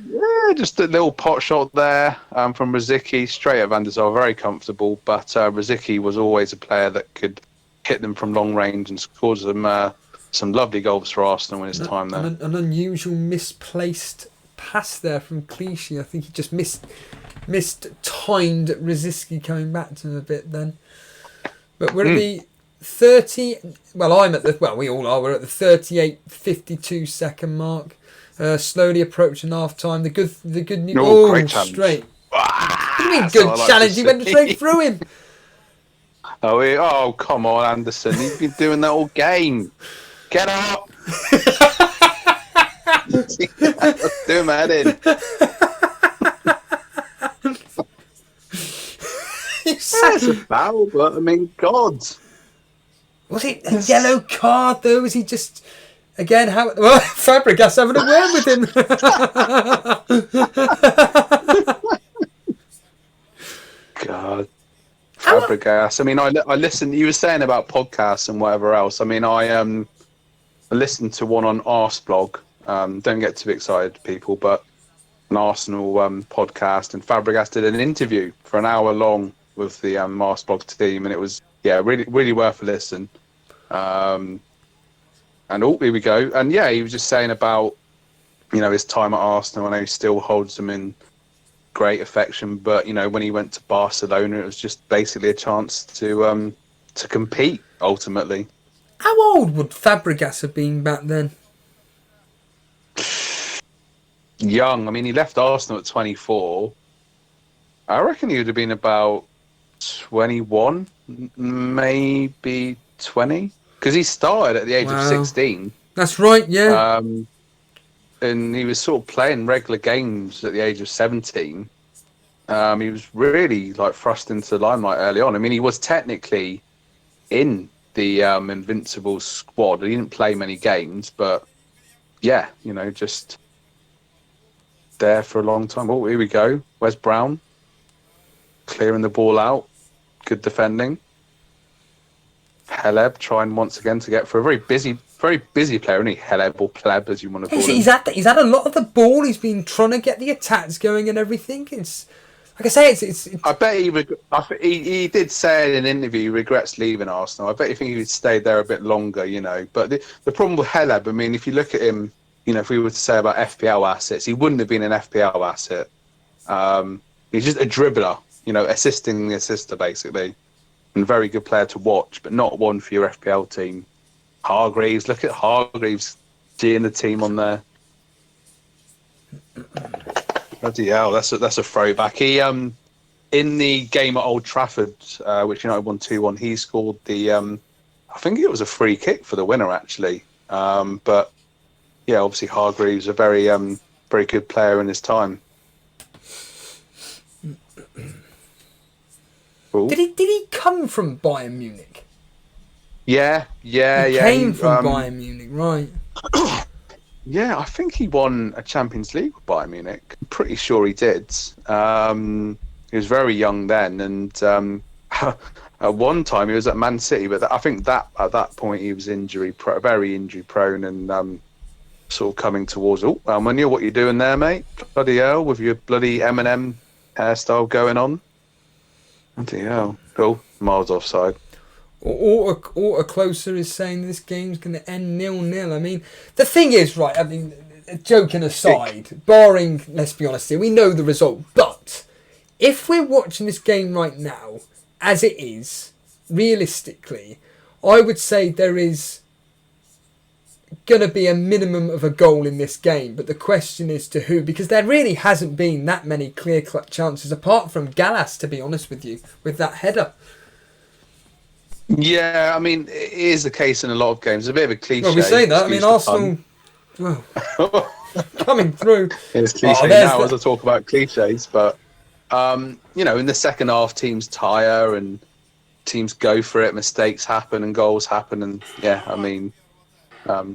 Yeah, just a little pot shot there from Rosicky, straight at Van der Sar, very comfortable. But Rosicky was always a player that could hit them from long range and scored some lovely goals for Arsenal in his time there. An unusual misplaced pass there from Clichy. I think he just mistimed Rosicky coming back to him a bit then. But we're at the 30. Well, we all are. We're at the 38:52 second mark. Slowly approaching half time. The good news. Great challenge. Straight. What do you mean good challenge? He went straight through him. Oh, come on, Anderson. You've been doing that all game. Get up. Do him head in. That's a foul, but I mean, God. Was it a yellow card though? Was he just again? Fabregas having a word with him. God, Fabregas. I mean, I listened. You were saying about podcasts and whatever else. I mean, I listened to one on Arseblog. Don't get too excited, people, but an Arsenal podcast, and Fabregas did an interview for an hour long with the Arseblog team, and it was really really worth a listen. And here we go. And yeah, he was just saying about his time at Arsenal. I know he still holds them in great affection, but when he went to Barcelona, it was just basically a chance to compete ultimately. How old would Fabregas have been back then? Young. I mean, he left Arsenal at 24. I reckon he would have been about 21, maybe 20, because he started at the age of 16. That's right, yeah. And he was sort of playing regular games at the age of 17. He was really thrust into the limelight early on. I mean, he was technically in the Invincibles squad. He didn't play many games, but yeah, just there for a long time. Oh, here we go. Where's Brown? Clearing the ball out. Good defending. Heleb trying once again to get for a very busy player, isn't he? Heleb or Pleb, as you want to call him. He's had a lot of the ball. He's been trying to get the attacks going and everything. It's like I say, it's I bet he did say in an interview he regrets leaving Arsenal. I bet he think he'd stayed there a bit longer, But the problem with Heleb, I mean, if you look at him, if we were to say about FPL assets, he wouldn't have been an FPL asset. He's just a dribbler, assisting the assister basically. And very good player to watch, but not one for your FPL team. Hargreaves, look at Hargreaves G-ing the team on there. Bloody hell, that's a throwback. He in the game at Old Trafford, which United won 2-1, he scored the I think it was a free kick for the winner actually. But yeah, obviously Hargreaves a very very good player in his time. Cool. Did he come from Bayern Munich? Yeah. He came from Bayern Munich, right? Yeah, I think he won a Champions League with Bayern Munich. I'm pretty sure he did. He was very young then, and at one time he was at Man City, but I think that at that point he was very injury prone, and sort of coming towards. Oh, I knew what you're doing there, mate. Bloody hell, with your bloody Eminem hairstyle going on. Bloody hell. Cool. Miles offside. Or closer is saying this game's going to end 0-0. I mean, the thing is, right, I mean, joking aside, barring, let's be honest here, we know the result. But if we're watching this game right now, as it is, realistically, I would say there is going to be a minimum of a goal in this game. But the question is to who, because there really hasn't been that many clear-cut chances, apart from Gallas, to be honest with you, with that header. Yeah, I mean, it is the case in a lot of games. It's a bit of a cliche. Well, we say that. I mean, Arsenal, coming through. It's cliche now as I talk about cliches, but in the second half, teams tire and teams go for it. Mistakes happen and goals happen, and yeah, I mean, here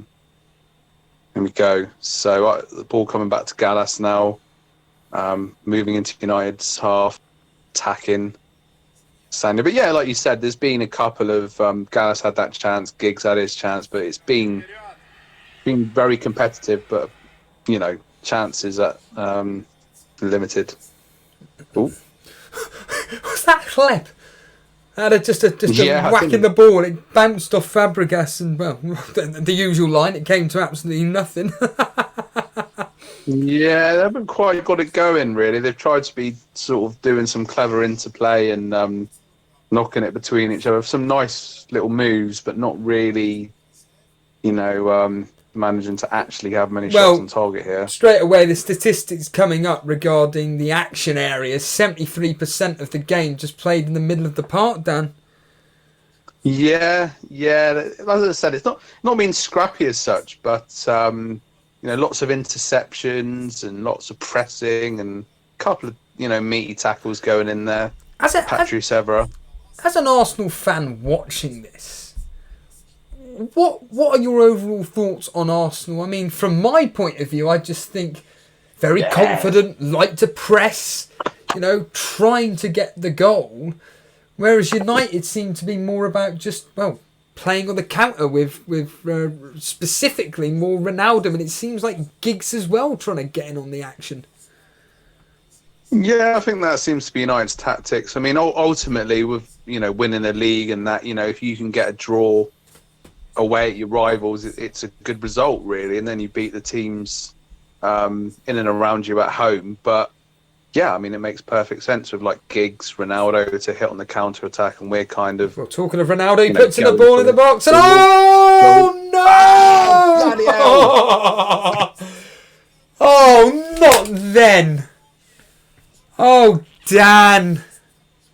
we go. So the ball coming back to Gallas now. moving into United's half, attacking Sandy. But yeah, like you said, there's been a couple of Gallas had that chance, Giggs had his chance, but it's been very competitive. But chances are limited. Ooh. What's that clip? Had just a Yeah, whack in the ball. It bounced off Fabregas, and well, the usual line. It came to absolutely nothing. Yeah, they haven't quite got it going, really. They've tried to be sort of doing some clever interplay and knocking it between each other. Some nice little moves, but not really, managing to actually have many shots on target here. Straight away, the statistics coming up regarding the action areas. 73% of the game just played in the middle of the park, Dan. Yeah. As I said, it's not been scrappy as such, but lots of interceptions and lots of pressing and a couple of meaty tackles going in there. Patrice Evra. As an Arsenal fan watching this, what are your overall thoughts on Arsenal? I mean, from my point of view, I just think very confident, like to press, trying to get the goal. Whereas United seem to be more about just, playing on the counter with specifically more Ronaldo. And it seems like Giggs as well trying to get in on the action. Yeah, I think that seems to be United's tactics. I mean, ultimately, with winning a league and that, if you can get a draw away at your rivals, it's a good result, really. And then you beat the teams in and around you at home. But yeah, I mean, it makes perfect sense with like Giggs, Ronaldo to hit on the counter attack, and we're kind of. Well, talking of Ronaldo, he puts in the ball in the box, and oh no! Oh, not then! Oh, Dan.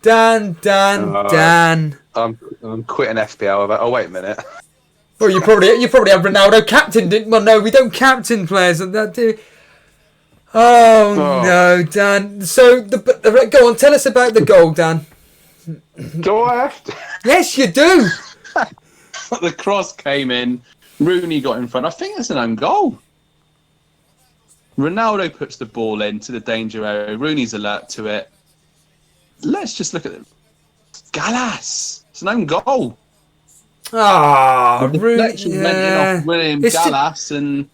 I'm quitting FPL. Oh, wait a minute. Well, you probably have Ronaldo captain, didn't? Well, no, we don't captain players and that do. Oh no, Dan. So go on, tell us about the goal, Dan. Do I have to? Yes, you do. The cross came in. Rooney got in front. I think it's an own goal. Ronaldo puts the ball into the danger area. Rooney's alert to it. Let's just look at it. Gallas. It's an own goal. Ah, the deflection went in off William Gallas, and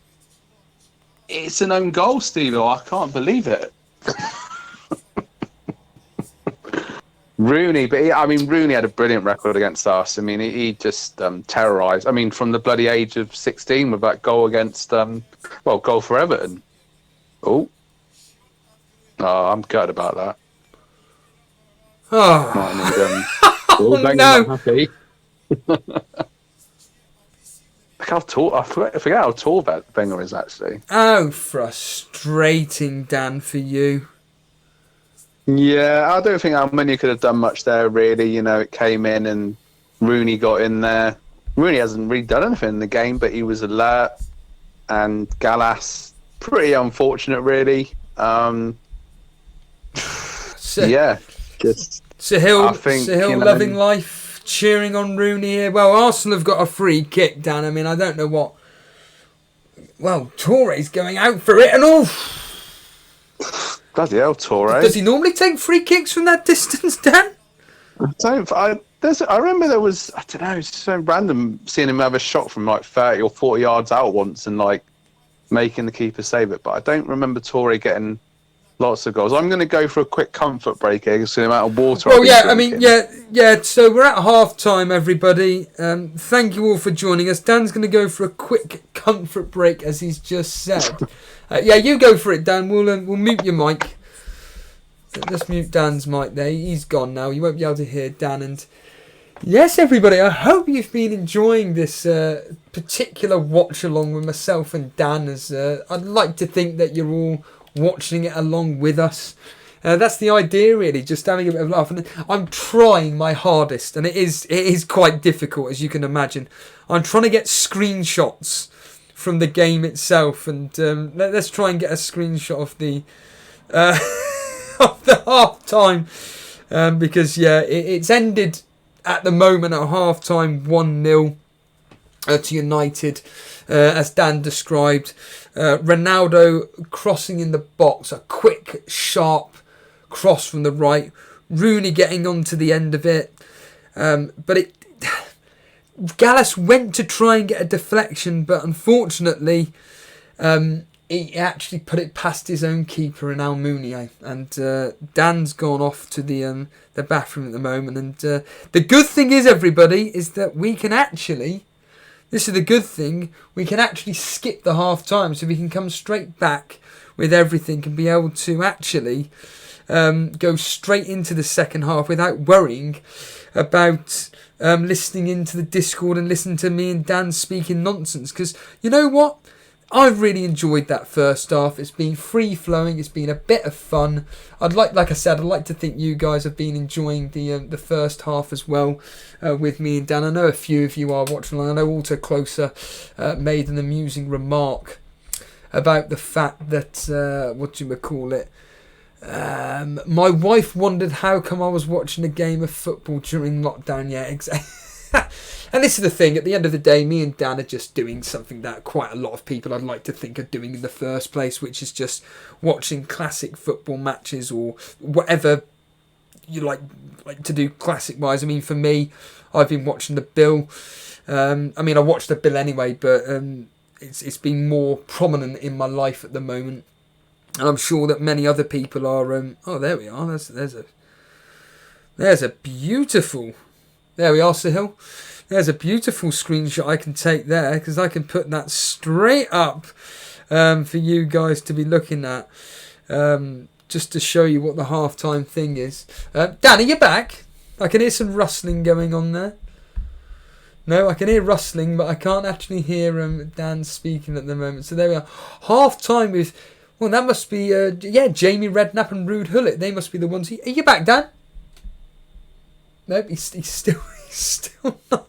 it's an own goal, Steve. I can't believe it. Rooney, but Rooney had a brilliant record against us. I mean, he just terrorised. I mean, from the bloody age of 16 with that goal against, goal for Everton. Oh, I'm gutted about that. Oh no! Happy. Look how tall. I forget how tall Wenger is actually. Oh, frustrating, Dan, for you. Yeah, I don't think Almunia could have done much there, really. It came in and Rooney got in there. Rooney hasn't really done anything in the game, but he was alert. And Gallas, pretty unfortunate, really. Sahil loving life, cheering on Rooney here. Well, Arsenal have got a free kick, Dan. I mean, I don't know what. Well, Touré's going out for it and all. Bloody hell, Touré. Does he normally take free kicks from that distance, Dan? I remember there was, I don't know, it's so random seeing him have a shot from like 30 or 40 yards out once and like making the keeper save it. But I don't remember Touré getting lots of goals. I'm going to go for a quick comfort break here because the amount of water. Well, yeah. So we're at half time, everybody. Thank you all for joining us. Dan's going to go for a quick comfort break, as he's just said. You go for it, Dan. We'll mute your mic. Let's mute Dan's mic there. He's gone now. You won't be able to hear Dan. And yes, everybody, I hope you've been enjoying this particular watch along with myself and Dan. As I'd like to think that you're all watching it along with us. That's the idea, really, just having a bit of laugh. And I'm trying my hardest, and it is quite difficult, as you can imagine. I'm trying to get screenshots from the game itself, and let's try and get a screenshot of the of the half time, because it's ended at the moment at half time 1-0. to United, as Dan described. Ronaldo crossing in the box, a quick, sharp cross from the right. Rooney getting onto the end of it. But Gallas went to try and get a deflection, but unfortunately, he actually put it past his own keeper in Almunia. And Dan's gone off to the bathroom at the moment. And the good thing is, everybody, is that we can actually... This is the good thing. We can actually skip the half time, so we can come straight back with everything and be able to actually go straight into the second half without worrying about listening into the Discord and listening to me and Dan speaking nonsense. Because you know what? I've really enjoyed that first half. It's been free flowing. It's been a bit of fun. Like I said, I'd like to think you guys have been enjoying the first half as well with me and Dan. I know a few of you are watching along. I know Alto Closer made an amusing remark about the fact that my wife wondered how come I was watching a game of football during lockdown. Yeah, exactly. And this is the thing, at the end of the day, me and Dan are just doing something that quite a lot of people I'd like to think are doing in the first place, which is just watching classic football matches or whatever you like to do classic-wise. I mean, for me, I've been watching the Bill. I watched the Bill anyway, but it's been more prominent in my life at the moment. And I'm sure that many other people are... there we are. There's a beautiful... There we are, Sahil. There's a beautiful screenshot I can take there, because I can put that straight up for you guys to be looking at, just to show you what the halftime thing is. Dan, are you back? I can hear some rustling going on there. No, I can hear rustling, but I can't actually hear Dan speaking at the moment. So there we are. Halftime with... Well, that must be... Jamie Redknapp and Rude Hullet. They must be the ones... Are you back, Dan? Nope, he's still not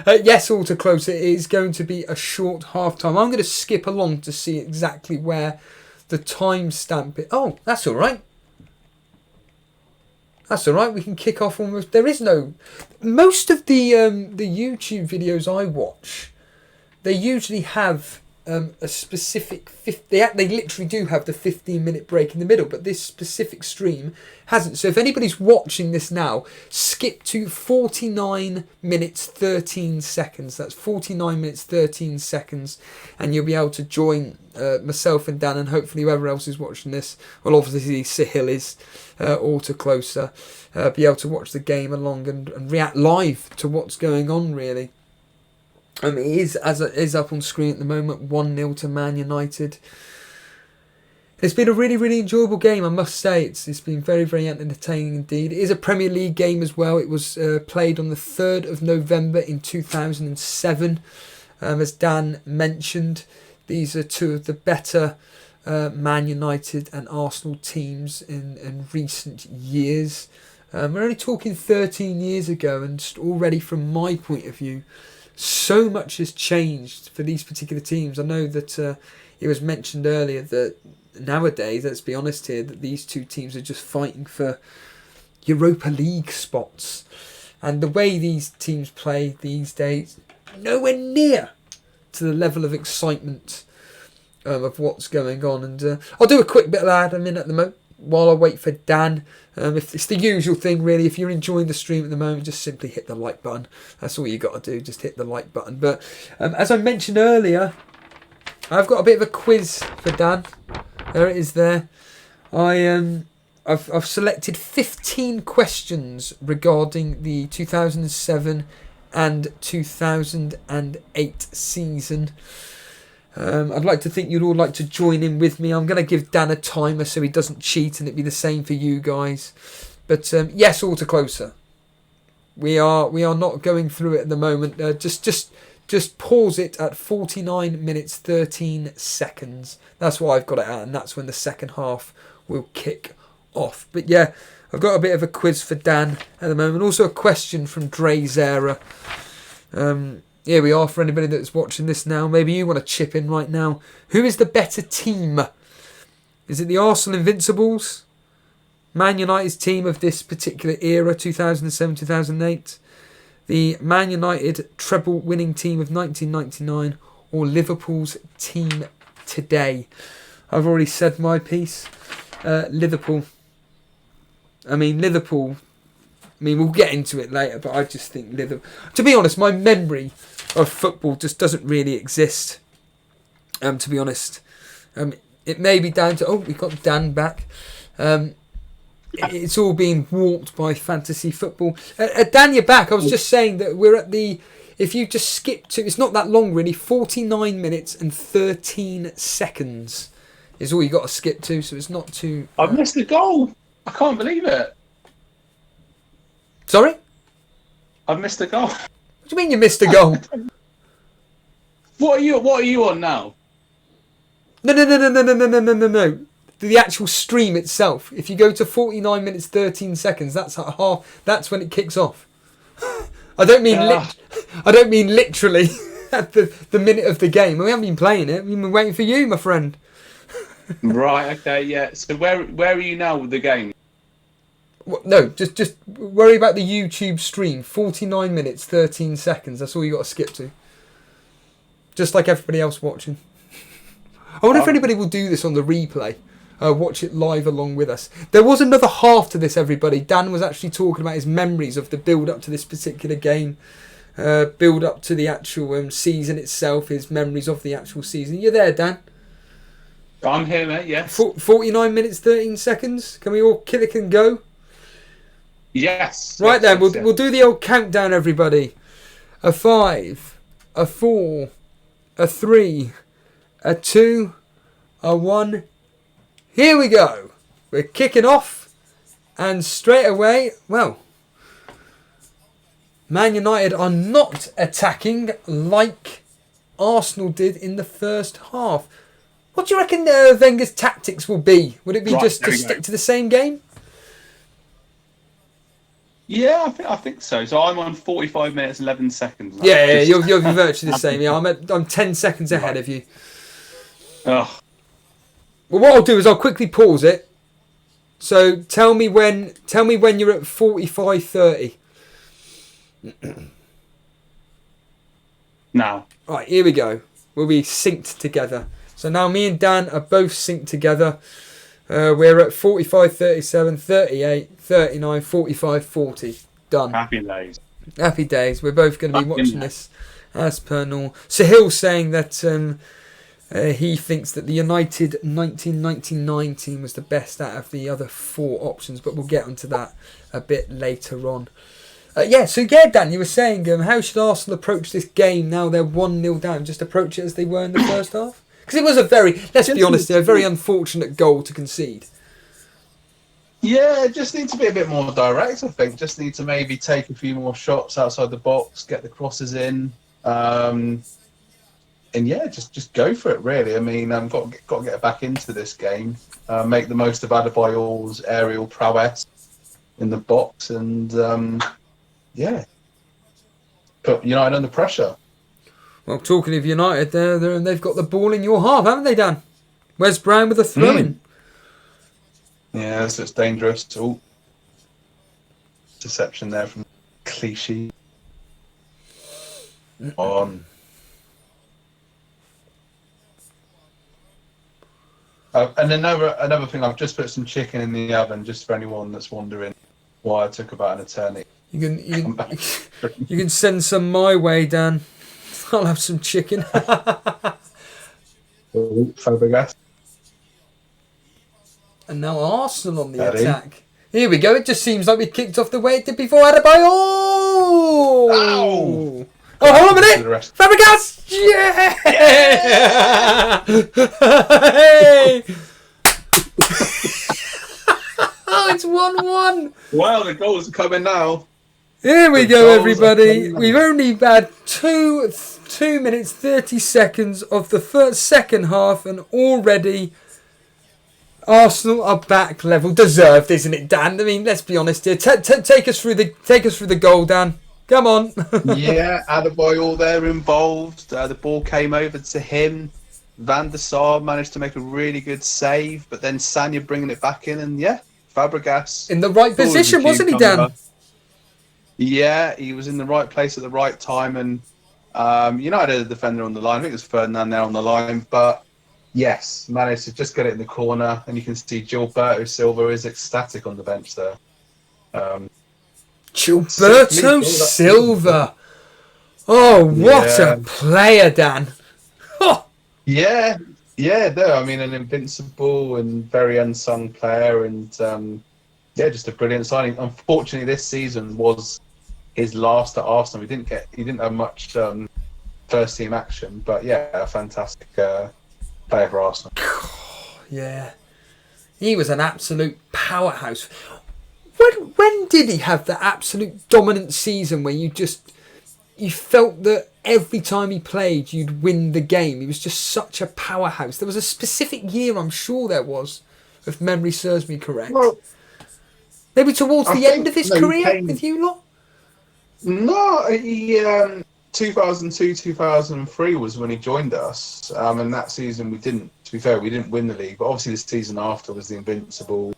there. Yes, all too close. It is going to be a short half time. I'm going to skip along to see exactly where the timestamp is. Oh, that's all right. That's all right. We can kick off almost. There is no... Most of the YouTube videos I watch, they usually have... a specific... They literally do have the 15-minute break in the middle, but this specific stream hasn't. So if anybody's watching this now, skip to 49 minutes 13 seconds. That's 49 minutes 13 seconds, and you'll be able to join myself and Dan, and hopefully whoever else is watching this, well, obviously Sahil is all too closer, be able to watch the game along and react live to what's going on, really. It is up on screen at the moment, 1-0 to Man United. It's been a really, really enjoyable game, I must say. It's been very, very entertaining indeed. It is a Premier League game as well. It was played on the 3rd of November in 2007. As Dan mentioned, these are two of the better Man United and Arsenal teams in recent years. We're only talking 13 years ago, and just already from my point of view, so much has changed for these particular teams. I know that it was mentioned earlier that nowadays, let's be honest here, that these two teams are just fighting for Europa League spots. And the way these teams play these days, nowhere near to the level of excitement of what's going on. And I'll do a quick bit of admin at the moment while I wait for Dan. If it's the usual thing, really. If you're enjoying the stream at the moment, just simply hit the like button. That's all you got to do, just hit the like button. But as I mentioned earlier, I've got a bit of a quiz for Dan. There it is there. I've selected 15 questions regarding the 2007 and 2008 season. I'd like to think you'd all like to join in with me. I'm going to give Dan a timer so he doesn't cheat, and it'd be the same for you guys. But yes, all to closer. We are not going through it at the moment. Just pause it at 49 minutes 13 seconds. That's what I've got it at, and that's when the second half will kick off. But yeah, I've got a bit of a quiz for Dan at the moment. Also a question from Dre Zera. Here we are for anybody that's watching this now. Maybe you want to chip in right now. Who is the better team? Is it the Arsenal Invincibles? Man United's team of this particular era, 2007-2008? The Man United treble winning team of 1999 or Liverpool's team today? I've already said my piece. Liverpool. Liverpool. We'll get into it later, but I just think Liverpool. To be honest, my memory of football just doesn't really exist. To be honest, it may be down to we got Dan back. It's all being warped by fantasy football. Dan, you're back. I was just saying that we're at the. If you just skip to, it's not that long really. 49 minutes and 13 seconds is all you got to skip to, so it's not too. I've missed the goal. I can't believe it. Sorry? I've missed the goal. What do you mean you missed a goal? What are you on now? No. The actual stream itself. If you go to 49 minutes 13 seconds, that's at half. That's when it kicks off. I don't mean I don't mean literally at the minute of the game. We haven't been playing it. We've been waiting for you, my friend. Right. Okay. Yeah. So where are you now with the game? No, just worry about the YouTube stream. 49 minutes 13 seconds. That's all you got to skip to. Just like everybody else watching. I wonder if anybody will do this on the replay. Watch it live along with us. There was another half to this, everybody. Dan was actually talking about his memories of the build-up to this particular game. Build-up to the actual season itself. His memories of the actual season. You there, Dan? I'm here, mate, yes. 49 minutes, 13 seconds. Can we all click and go? Yes. Right then, yes. we'll do the old countdown, everybody. A 5, a 4, a 3, a 2, a 1. Here we go. We're kicking off. And straight away, well, Man United are not attacking like Arsenal did in the first half. What do you reckon Wenger's tactics will be? Would it be just to stick to the same game? Yeah, I think so. So I'm on 45 minutes 11 seconds. Now. Yeah, you're virtually the same. Yeah, I'm 10 seconds ahead of you. Oh. Well, what I'll do is I'll quickly pause it. So tell me when you're at 45:30. Now. Right, here we go. We'll be synced together. So now me and Dan are both synced together. We're at 45, 37, 38, 39, 45, 40. Done. Happy days. Happy days. We're both going to be watching this as per normal. Sahil's saying that he thinks that the United 1999 team was the best out of the other 4 options, but we'll get onto that a bit later on. Dan, you were saying, how should Arsenal approach this game now they're 1-0 down? Just approach it as they were in the first half? Because it was let's be honest, a very unfortunate goal to concede. Yeah, just need to be a bit more direct, I think. Just need to maybe take a few more shots outside the box, get the crosses in. And yeah, just go for it, really. I mean, got to get back into this game. Make the most of Adebayor's aerial prowess in the box. And, put United under pressure. Well, talking of United, they've got the ball in your half, haven't they, Dan? Wes Brown with a throw-in. Yeah, so it's dangerous. Oh, deception there from Clichy. On. And another thing, I've just put some chicken in the oven, just for anyone that's wondering why I took about an eternity. You can send some my way, Dan. I'll have some chicken. Fabregas. And now Arsenal on the attack. Here we go. It just seems like we kicked off the way it did before Adebayor. Oh, hold on a minute. Fabregas. Yeah. Hey. Oh, it's 1-1. Wow, the goals are coming now. Here we go, everybody. We've only had 2 minutes 30 seconds of the second half, and already Arsenal are back level. Deserved, isn't it, Dan? I mean, let's be honest here. Take us through the goal, Dan. Come on. Yeah, Adebayor there involved. The ball came over to him. Van der Sar managed to make a really good save, but then Sanya bringing it back in, and Fabregas in the right position, wasn't he, Dan? Yeah, he was in the right place at the right time, and United had a defender on the line. I think it was Ferdinand there on the line, but yes, managed to just get it in the corner, and you can see Gilberto Silva is ecstatic on the bench there. Gilberto Silva. Oh, what a player, Dan. Yeah, no, I mean, an invincible and very unsung player, and just a brilliant signing. Unfortunately, this season was his last at Arsenal. He didn't have much first team action, but yeah, a fantastic player for Arsenal. Yeah, he was an absolute powerhouse. When did he have the absolute dominant season where you felt that every time he played you'd win the game? He was just such a powerhouse. There was a specific year, I'm sure there was, if memory serves me correct. Well, maybe towards the end of his career with you lot? No, he 2002, 2003 was when he joined us, and that season we didn't win the league, but obviously the season after was the invincible.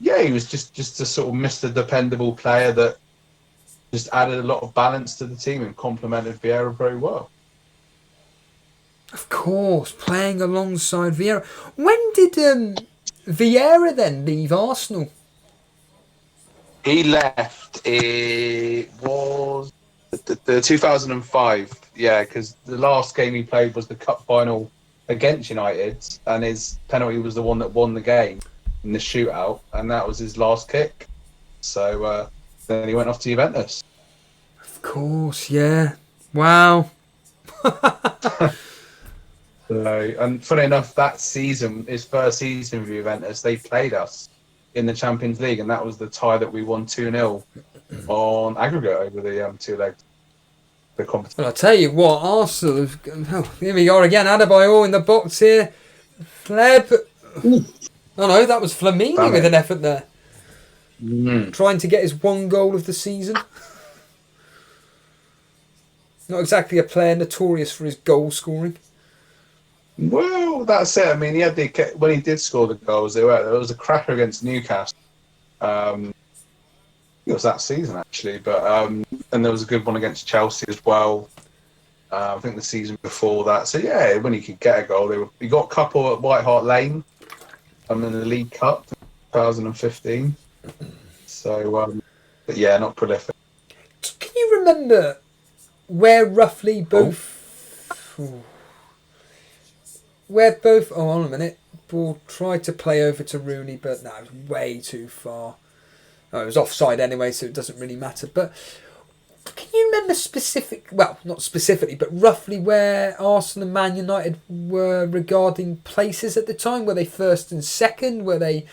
Yeah, he was just a sort of Mr. Dependable player that just added a lot of balance to the team and complemented Vieira very well. Of course, playing alongside Vieira. When did Vieira then leave Arsenal? He left, it was the 2005, yeah, because the last game he played was the cup final against United, and his penalty was the one that won the game in the shootout, and that was his last kick. So then he went off to Juventus. Of course, yeah. Wow. And funny enough, that season, his first season with Juventus, they played us in the Champions League, and that was the tie that we won 2-0 on aggregate over the two legs. The competition. Well, I'll tell you what, Arsenal, here we are again, Adebayor in the box here. Fleb. Oh no, that was Flamini with an effort there. Trying to get his one goal of the season. Not exactly a player notorious for his goal scoring. Well, that's it. I mean, he had when he did score the goals, there was a cracker against Newcastle. It was that season actually, but and there was a good one against Chelsea as well. I think the season before that. So yeah, when he could get a goal, he got a couple at White Hart Lane. In the League Cup, 2015. So, but yeah, not prolific. Can you remember where roughly both... Where both... Oh, hold on a minute. Ball tried to play over to Rooney, but no, it was way too far. Oh, it was offside anyway, so it doesn't really matter. But can you remember not specifically, but roughly where Arsenal and Man United were regarding places at the time? Were they first and second? What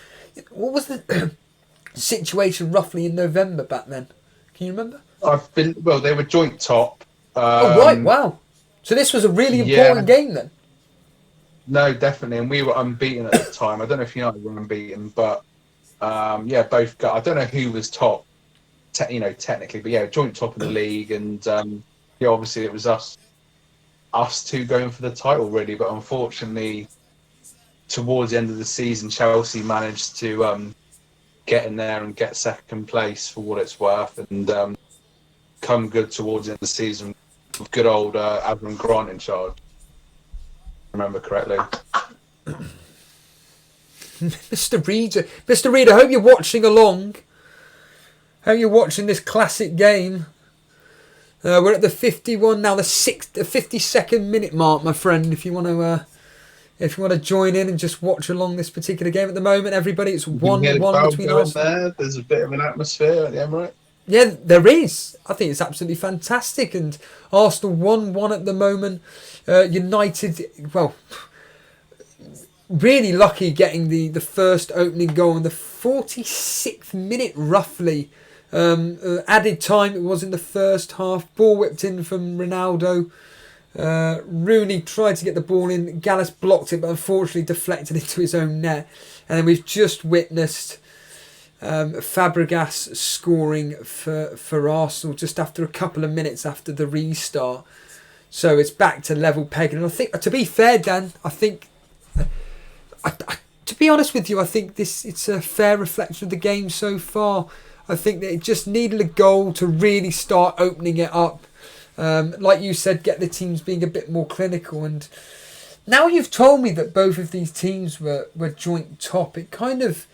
was the situation roughly in November back then? Can you remember? They were joint top. Right, wow. So this was a really important game then? No, definitely, and we were unbeaten at the time. I don't know if United were unbeaten, but both got. I don't know who was top. Technically, but yeah, joint top of the league, and obviously it was us two going for the title really. But unfortunately, towards the end of the season, Chelsea managed to get in there and get second place for what it's worth, and come good towards the end of the season with good old Avram Grant in charge. Remember correctly. Mr. Reed, I hope you're watching along. How are you watching this classic game? We're at the 51 now, the 52nd minute mark, my friend. If you want to join in and just watch along this particular game at the moment, everybody, it's 1-1 between us. There's a bit of an atmosphere at the Emirates. Yeah, there is. I think it's absolutely fantastic, and Arsenal 1-1 at the moment. United, well, really lucky getting the first opening goal in the 46th minute roughly. Added time it was in the first half. Ball whipped in from Ronaldo. Rooney tried to get the ball in. Gallas blocked it, but unfortunately deflected into his own net. And then we've just witnessed Fabregas scoring for Arsenal just after a couple of minutes after the restart. So it's back to level pegging. And I think, to be fair, Dan, I think... to be honest with you, I think it's a fair reflection of the game so far. I think that it just needed a goal to really start opening it up. Like you said, get the teams being a bit more clinical. And now you've told me that both of these teams were joint top, it kind of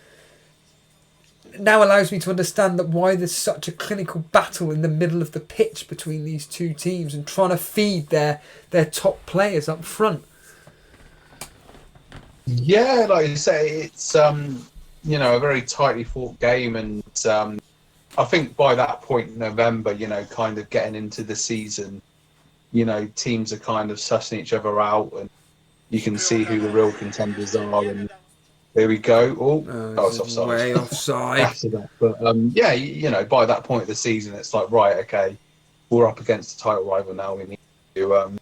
now allows me to understand that why there's such a clinical battle in the middle of the pitch between these two teams and trying to feed their top players up front. Yeah, like you say, it's you know, a very tightly fought game, and I think by that point in November, you know, kind of getting into the season, you know, teams are kind of sussing each other out, and you can see who the real contenders are. And there we go. Oh, it's offside. Way offside. But yeah, you know, by that point of the season, it's like, right, okay, we're up against a title rival now. We need to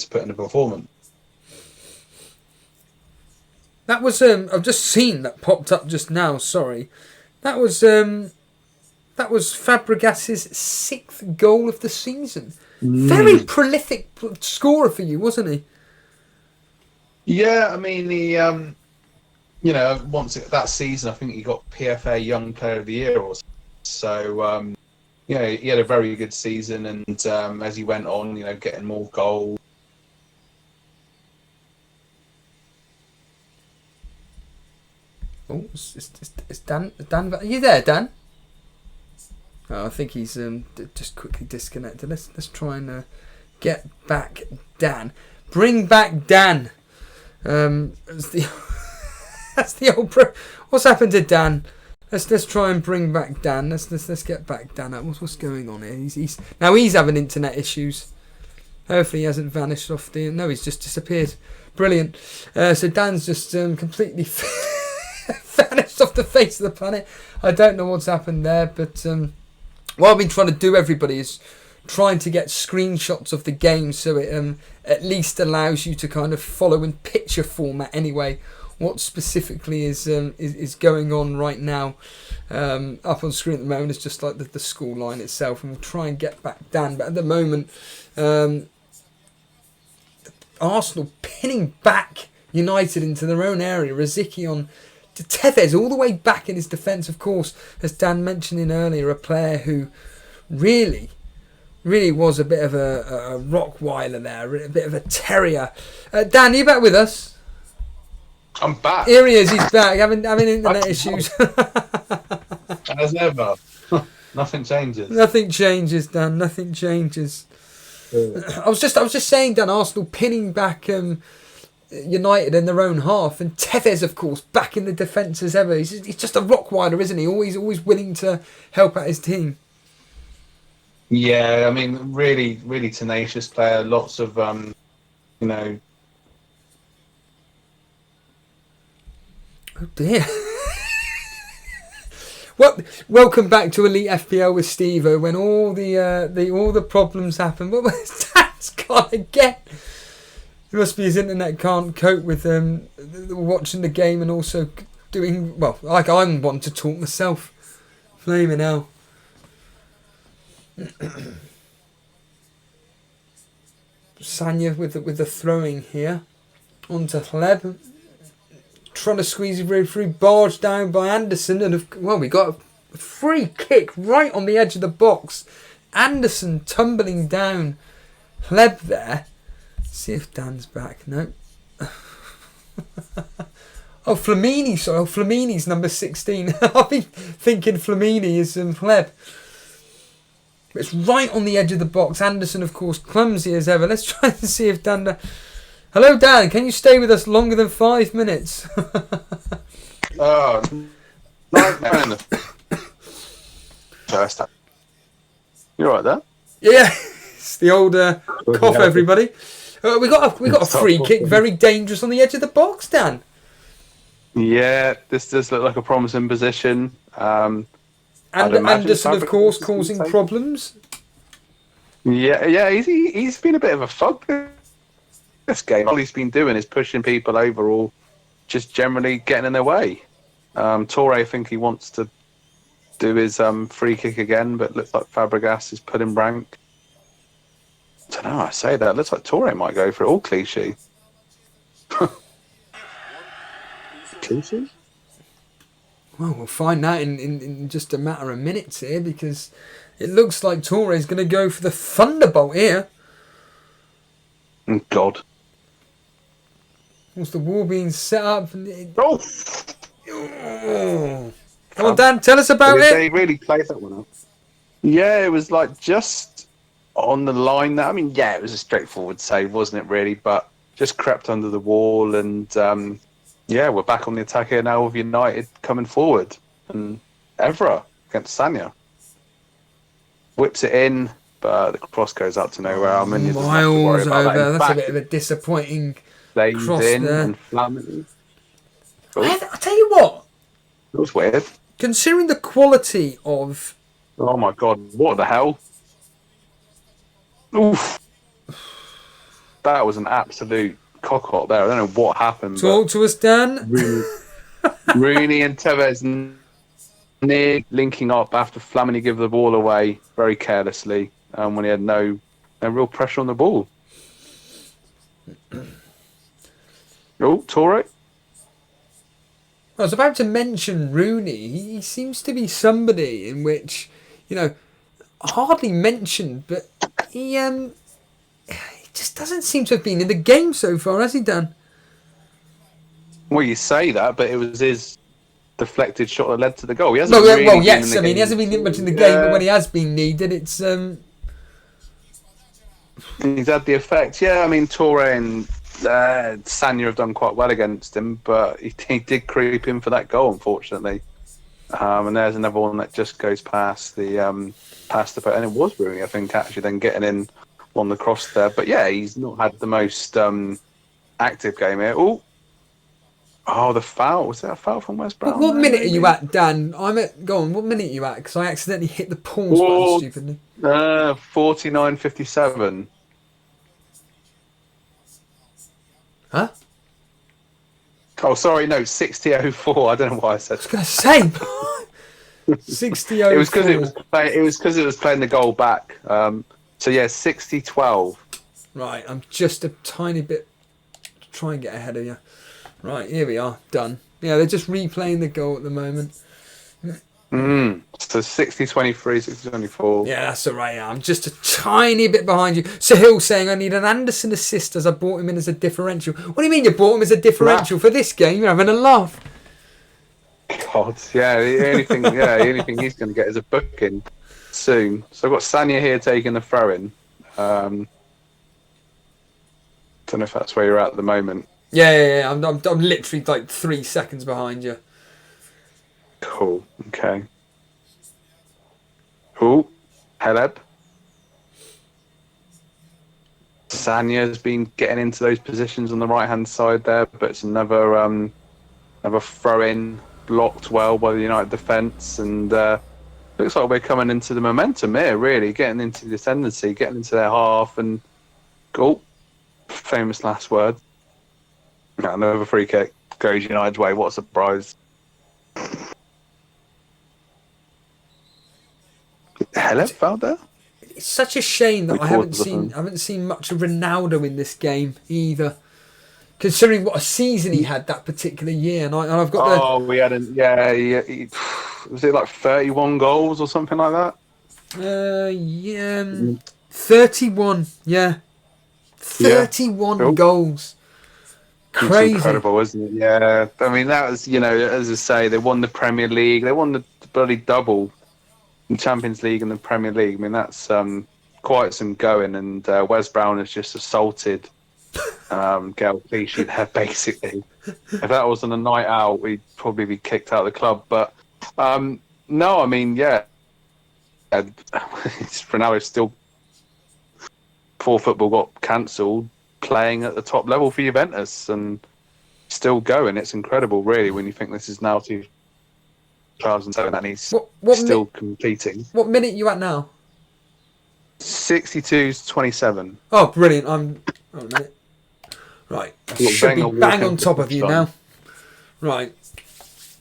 put in a performance. That was I've just seen that popped up just now. Sorry, that was Fabregas's 6th goal of the season. Very prolific scorer for you, wasn't he? Yeah, I mean, he you know, once that season, I think he got PFA Young Player of the Year or so. You know, he had a very good season, and as he went on, you know, getting more goals. Oh, it's Dan. Dan, are you there, Dan? Oh, I think he's just quickly disconnected. Let's try and get back Dan. Bring back Dan. That's the old what's happened to Dan? Let's try and bring back Dan. Let's get back Dan. What's going on here? He's having internet issues. Hopefully he hasn't vanished off the. No, he's just disappeared. Brilliant. So Dan's just completely vanished off the face of the planet. I don't know what's happened there, but what I've been trying to do, everybody, is trying to get screenshots of the game, so it at least allows you to kind of follow in picture format anyway what specifically is going on right now. Up on screen at the moment is just like the score line itself, and we'll try and get back Dan. But at the moment, Arsenal pinning back United into their own area. Rosicky on to Tevez all the way back in his defence, of course, as Dan mentioned in earlier, a player who really was a bit of a Rockweiler there, a bit of a terrier. Dan, are you back with us? I'm back. Here he is, he's back, having internet issues. As ever. Nothing changes. Nothing changes, Dan, nothing changes. I was just saying, Dan, Arsenal pinning back United in their own half, and Tevez, of course, back in the defence as ever. He's just a Rockweiler, isn't he? Always willing to help out his team. Yeah, I mean, really tenacious player. Lots of you know. Oh dear. Well, welcome back to Elite FPL with Steve-O, when all the problems happen. What was Dan's gone again? It must be his internet can't cope with watching the game and also doing, well, like I'm wanting to talk myself. Flaming hell. Sanya with the throwing here onto Hleb, trying to squeeze his way through, barged down by Anderson, and we got a free kick right on the edge of the box. Anderson tumbling down Hleb there. See if Dan's back. No. Oh, Flamini. Sorry, Flamini's number 16. I've been thinking Flamini is Hleb. It's right on the edge of the box. Anderson, of course, clumsy as ever. Let's try and see if Dan... Hello, Dan. Can you stay with us longer than 5 minutes? Oh, nightmare in the first time. You alright there? Yeah, it's the old cough, everybody. We got a free kick, very dangerous on the edge of the box, Dan. Yeah, this does look like a promising position. And Anderson, of course, causing problems. Yeah, he's been a bit of a fug this game. All he's been doing is pushing people over, or just generally getting in their way. Torre, I think he wants to do his free kick again, but looks like Fabregas is putting rank. I don't know, I say that. Looks like Torre might go for it. All cliche. Cliche? Well, we'll find out in just a matter of minutes here, because it looks like Torre's going to go for the thunderbolt here. Oh, God. What's the wall being set up? Oh! Oh. Come on, Dan, tell us about it. They really played that one up. Yeah, it was like just on the line. I mean, yeah, it was a straightforward save, wasn't it, really? But just crept under the wall, and yeah, we're back on the attack here now with United coming forward. And Evra against Sanya. Whips it in, but the cross goes out to nowhere. I mean, miles over. That's a bit of a disappointing cross in there. And Flamini. I tell you what. It was weird. Considering the quality of... Oh my God, what the hell? Oof. That was an absolute cock-up there. I don't know what happened. Talk to us, Dan. Rooney and Tevez near linking up after Flamini gave the ball away very carelessly when he had no real pressure on the ball. Oh, Torre. I was about to mention Rooney. He seems to be somebody in which, you know, hardly mentioned, but he just doesn't seem to have been in the game so far, has he, Dan? Well, you say that, but it was his deflected shot that led to the goal. He hasn't really well, yes, I mean, he hasn't been much in the game, but when he has been needed, it's... He's had the effect. Yeah, I mean, Torre and Sanya have done quite well against him, but he did creep in for that goal, unfortunately. And there's another one that just goes past the and it was Rooney, I think, actually then getting in on the cross there. But yeah, he's not had the most active game here. Oh, the foul. Was that a foul from West Brom? What minute are you at, Dan? Go on, what minute are you at? Because I accidentally hit the pause button stupidly. 49:57. Huh? Oh, sorry, no, 60:04. I don't know why I said. I was going to say 60:04. It was because it was playing the goal back. So yeah, 60-12. Right, I'm just a tiny bit try and get ahead of you. Right, here we are, done. Yeah, they're just replaying the goal at the moment. So 60-23, 60-24. Yeah, that's all right. Yeah. I'm just a tiny bit behind you. Sahil saying I need an Anderson assist as I brought him in as a differential. What do you mean you brought him as a differential for this game? You're having a laugh. God, yeah. The only thing he's going to get is a booking soon. So I've got Sanya here taking the throw in. Don't know if that's where you're at the moment. Yeah. I'm literally like 3 seconds behind you. Cool. Okay. Cool. Heleb. Sanya's been getting into those positions on the right hand side there, but it's another throw in blocked well by the United defence, and looks like we're coming into the momentum here, really getting into the ascendancy, getting into their half, and goal. Famous last word. Another free kick goes United's way. What a surprise! Heleb fouled there. It's such a shame that I haven't seen much of Ronaldo in this game either. Considering what a season he had that particular year, and I've got we had he was it like 31 goals or something like that? 31. Yeah, 31 goals. Crazy, it's incredible, isn't it? Yeah, I mean that was, as I say, they won the Premier League, they won the bloody double, the Champions League and the Premier League. I mean that's quite some going, and Wes Brown has just assaulted Gael Clichy there, basically. If that wasn't a night out, we'd probably be kicked out of the club. But no, I mean, yeah, Ronaldo still, before football got cancelled, playing at the top level for Juventus and still going. It's incredible, really, when you think this is now 2007 and he's still competing. What minute are you at now? 62-27. Oh, brilliant! I'm a minute. Right, should be bang on top of you now. Right,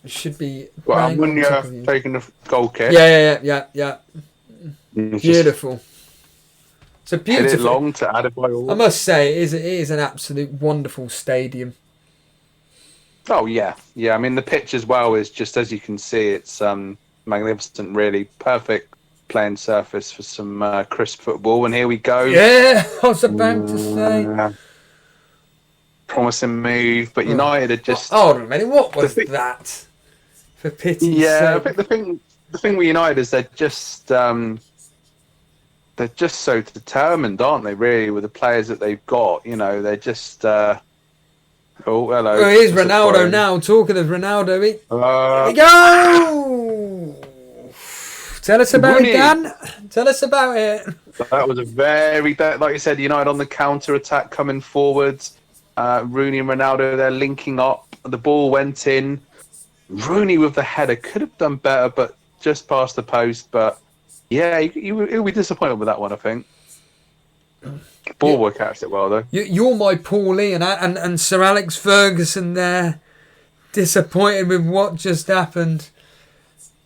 should be. Well, when you're taking the goal kick. Yeah. Beautiful. It's a beautiful. Hit it long to add it by all. I must say, it is an absolute wonderful stadium. Oh yeah, yeah. I mean, the pitch as well is just, as you can see, it's magnificent. Really perfect playing surface for some crisp football. And here we go. Yeah, I was about to say. Promising move, but United had just. Hold on a minute. What was that? For pity's sake. I think the thing with United is they're just so determined, aren't they? Really, with the players that they've got, they're just. Oh, hello. Oh, here's Ronaldo now. Talking of Ronaldo, here we go. Tell us about it, Dan. Tell us about it. That was a very, like you said, United on the counter attack coming forwards. Rooney and Ronaldo, they're linking up. The ball went in. Rooney with the header could have done better, but just past the post. But yeah, he'll be disappointed with that one, I think. Ball catched it well though. You're my Paulie and Sir Alex Ferguson there, disappointed with what just happened.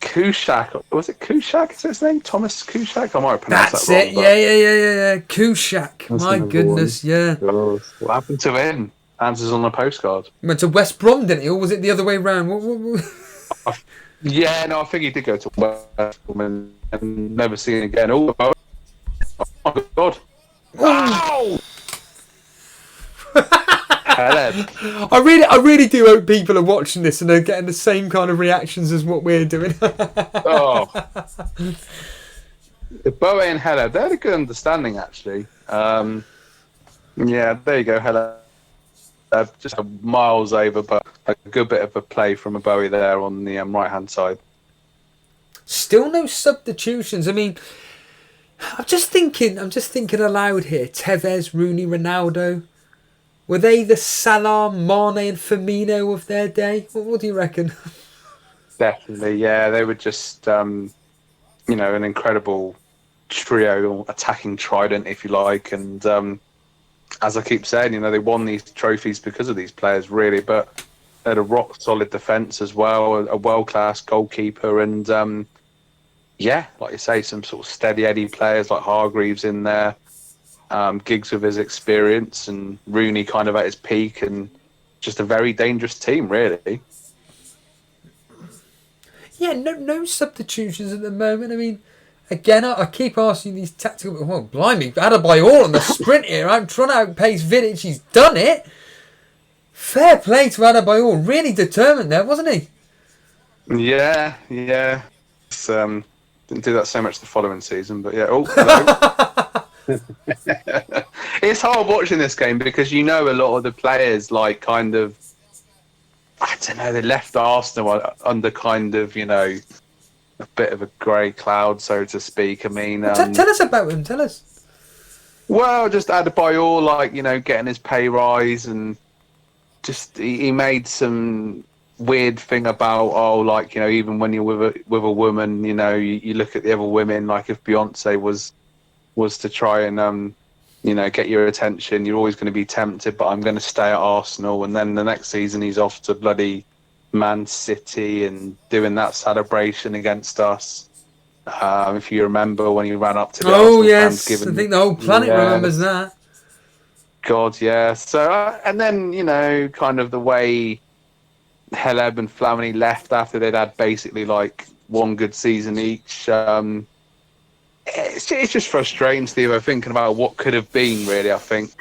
Kushak, was it Kushak? Is his name Thomas Kushak? I might have pronounced that wrong. That's it. Yeah. Kushak. My goodness, yeah. What happened to him? Answers on the postcard. He went to West Brom, didn't he? Or was it the other way round? Yeah, no, I think he did go to West Brom and never seen again. Oh my God! Wow! I really do hope people are watching this and are getting the same kind of reactions as what we're doing. Oh, the Boe and Hella, they had a good understanding actually. Yeah, there you go, Hella. Just miles over, but a good bit of a play from a Bowie there on the right hand side. Still no substitutions. I mean, I'm just thinking aloud here. Tevez, Rooney, Ronaldo. Were they the Salah, Mane and Firmino of their day? What do you reckon? Definitely, yeah. They were just, an incredible trio, attacking trident, if you like. And as I keep saying, they won these trophies because of these players, really. But they had a rock-solid defence as well, a world-class goalkeeper. And, like you say, some sort of steady Eddie players like Hargreaves in there. Giggs with his experience and Rooney kind of at his peak, and just a very dangerous team, really. Yeah, no substitutions at the moment. I mean, again, I keep asking these tactical... Well, blimey, Adebayor on the sprint here. I'm trying to outpace Vidic. He's done it. Fair play to Adebayor. Really determined there, wasn't he? Yeah. It's, didn't do that so much the following season, but yeah. Oh, hello. It's hard watching this game because a lot of the players they left Arsenal under kind of a bit of a grey cloud, so to speak. I mean, tell us about him. Tell us. Well, just Adebayor, getting his pay rise, and just he made some weird thing about even when you're with a woman, you look at the other women, like if Beyonce was to try and get your attention, you're always going to be tempted, but I'm going to stay at Arsenal. And then the next season he's off to bloody Man City and doing that celebration against us. If you remember when he ran up to the Arsenal yes, fans, I think the whole planet remembers that. God, yeah. So and then kind of the way Heleb and Flamini left after they'd had basically one good season each. It's just frustrating, Steve. Thinking about what could have been, really. I think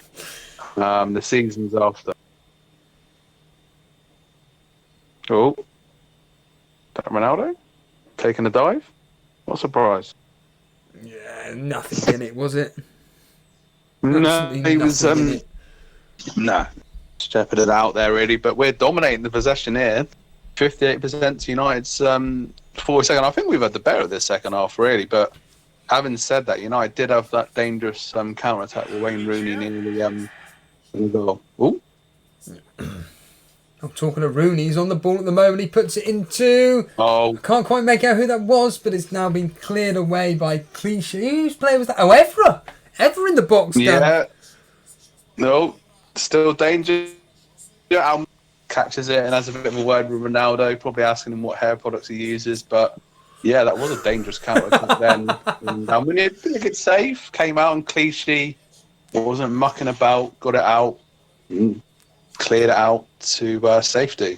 the seasons after. Oh, that Ronaldo taking a dive. What a surprise! Yeah, nothing in it, was it? No, he was. Nah, shepherded out there really. But we're dominating the possession here. 58% to United's 42nd. I think we've had the better of this second half, really, but. Having said that, United did have that dangerous counter-attack with Wayne Rooney nearly in the goal. Ooh. I'm talking to Rooney. He's on the ball at the moment. He puts it into... Oh. I can't quite make out who that was, but it's now been cleared away by Clichy. Whose player was that? Oh, Evra. Evra in the box. Yeah. No. Still danger. Yeah, catches it and has a bit of a word with Ronaldo, probably asking him what hair products he uses, but... Yeah, that was a dangerous counter then. And when you think it's safe, came out and Clichy wasn't mucking about, got it out, cleared it out to safety.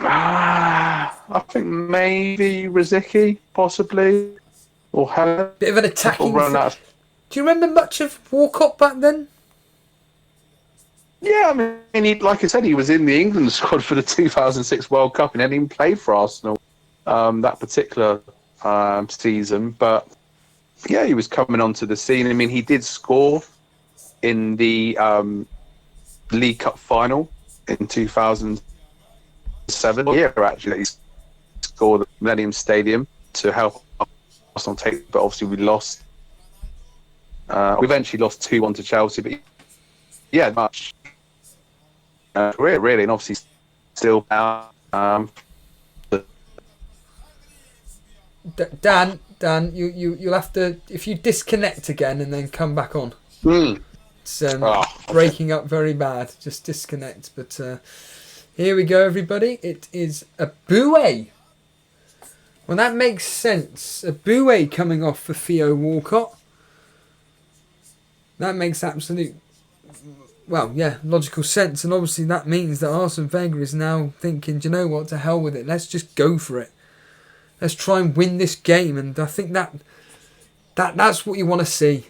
I think maybe Rosicky, possibly, or Heller. Bit of an attacking. Run out. Do you remember much of Walcott back then? Yeah, I mean, like I said, he was in the England squad for the 2006 World Cup and he didn't even play for Arsenal that particular season. But yeah, he was coming onto the scene. I mean, he did score in the League Cup final in 2007. Yeah, actually, he scored at Millennium Stadium to help Arsenal take, but obviously we lost. We eventually lost 2-1 to Chelsea, but yeah, much. Career really, and obviously still now. Dan, you'll have to, if you disconnect again and then come back on. It's breaking up very bad. Just disconnect. But here we go, everybody. It is a Boué. Well, that makes sense. A Boué coming off for Theo Walcott. That makes absolute, logical sense. And obviously that means that Arsene Wenger is now thinking, do you know what, to hell with it. Let's just go for it. Let's try and win this game. And I think that's what you want to see.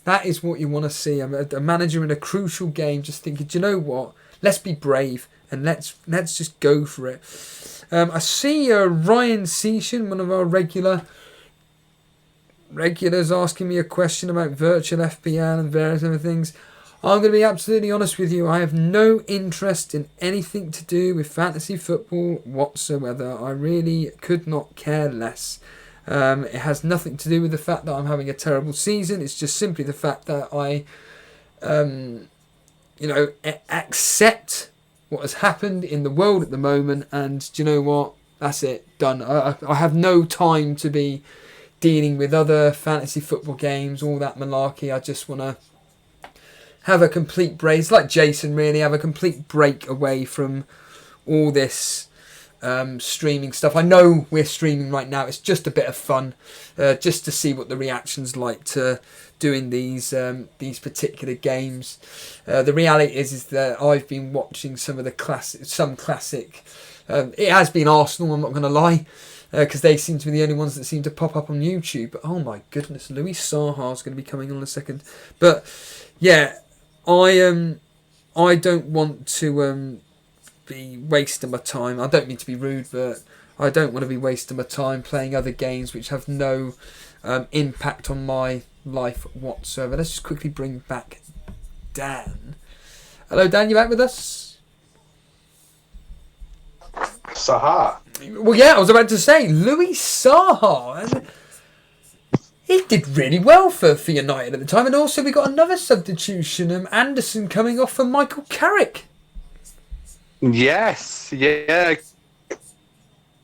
That is what you want to see. A manager in a crucial game just thinking, do you know what, let's be brave and let's just go for it. I see Ryan Seashan, one of our regulars, asking me a question about virtual FPL and various other things. I'm going to be absolutely honest with you. I have no interest in anything to do with fantasy football whatsoever. I really could not care less. It has nothing to do with the fact that I'm having a terrible season. It's just simply the fact that I, accept what has happened in the world at the moment. And do you know what? That's it. Done. I have no time to be dealing with other fantasy football games, all that malarkey. I just want to have a complete break. It's like Jason, really. Have a complete break away from all this streaming stuff. I know we're streaming right now. It's just a bit of fun, just to see what the reaction's like to doing these particular games. The reality is that I've been watching some classic. It has been Arsenal. I'm not going to lie, because they seem to be the only ones that seem to pop up on YouTube. But oh my goodness, Louis Saha is going to be coming on in a second. But yeah, I don't want to be wasting my time. I don't mean to be rude, but I don't want to be wasting my time playing other games which have no impact on my life whatsoever. Let's just quickly bring back Dan. Hello, Dan. You back with us? Saha. Well, yeah, I was about to say Louis Saha. He did really well for United at the time, and also we got another substitution, Anderson coming off for Michael Carrick. Yes, yeah.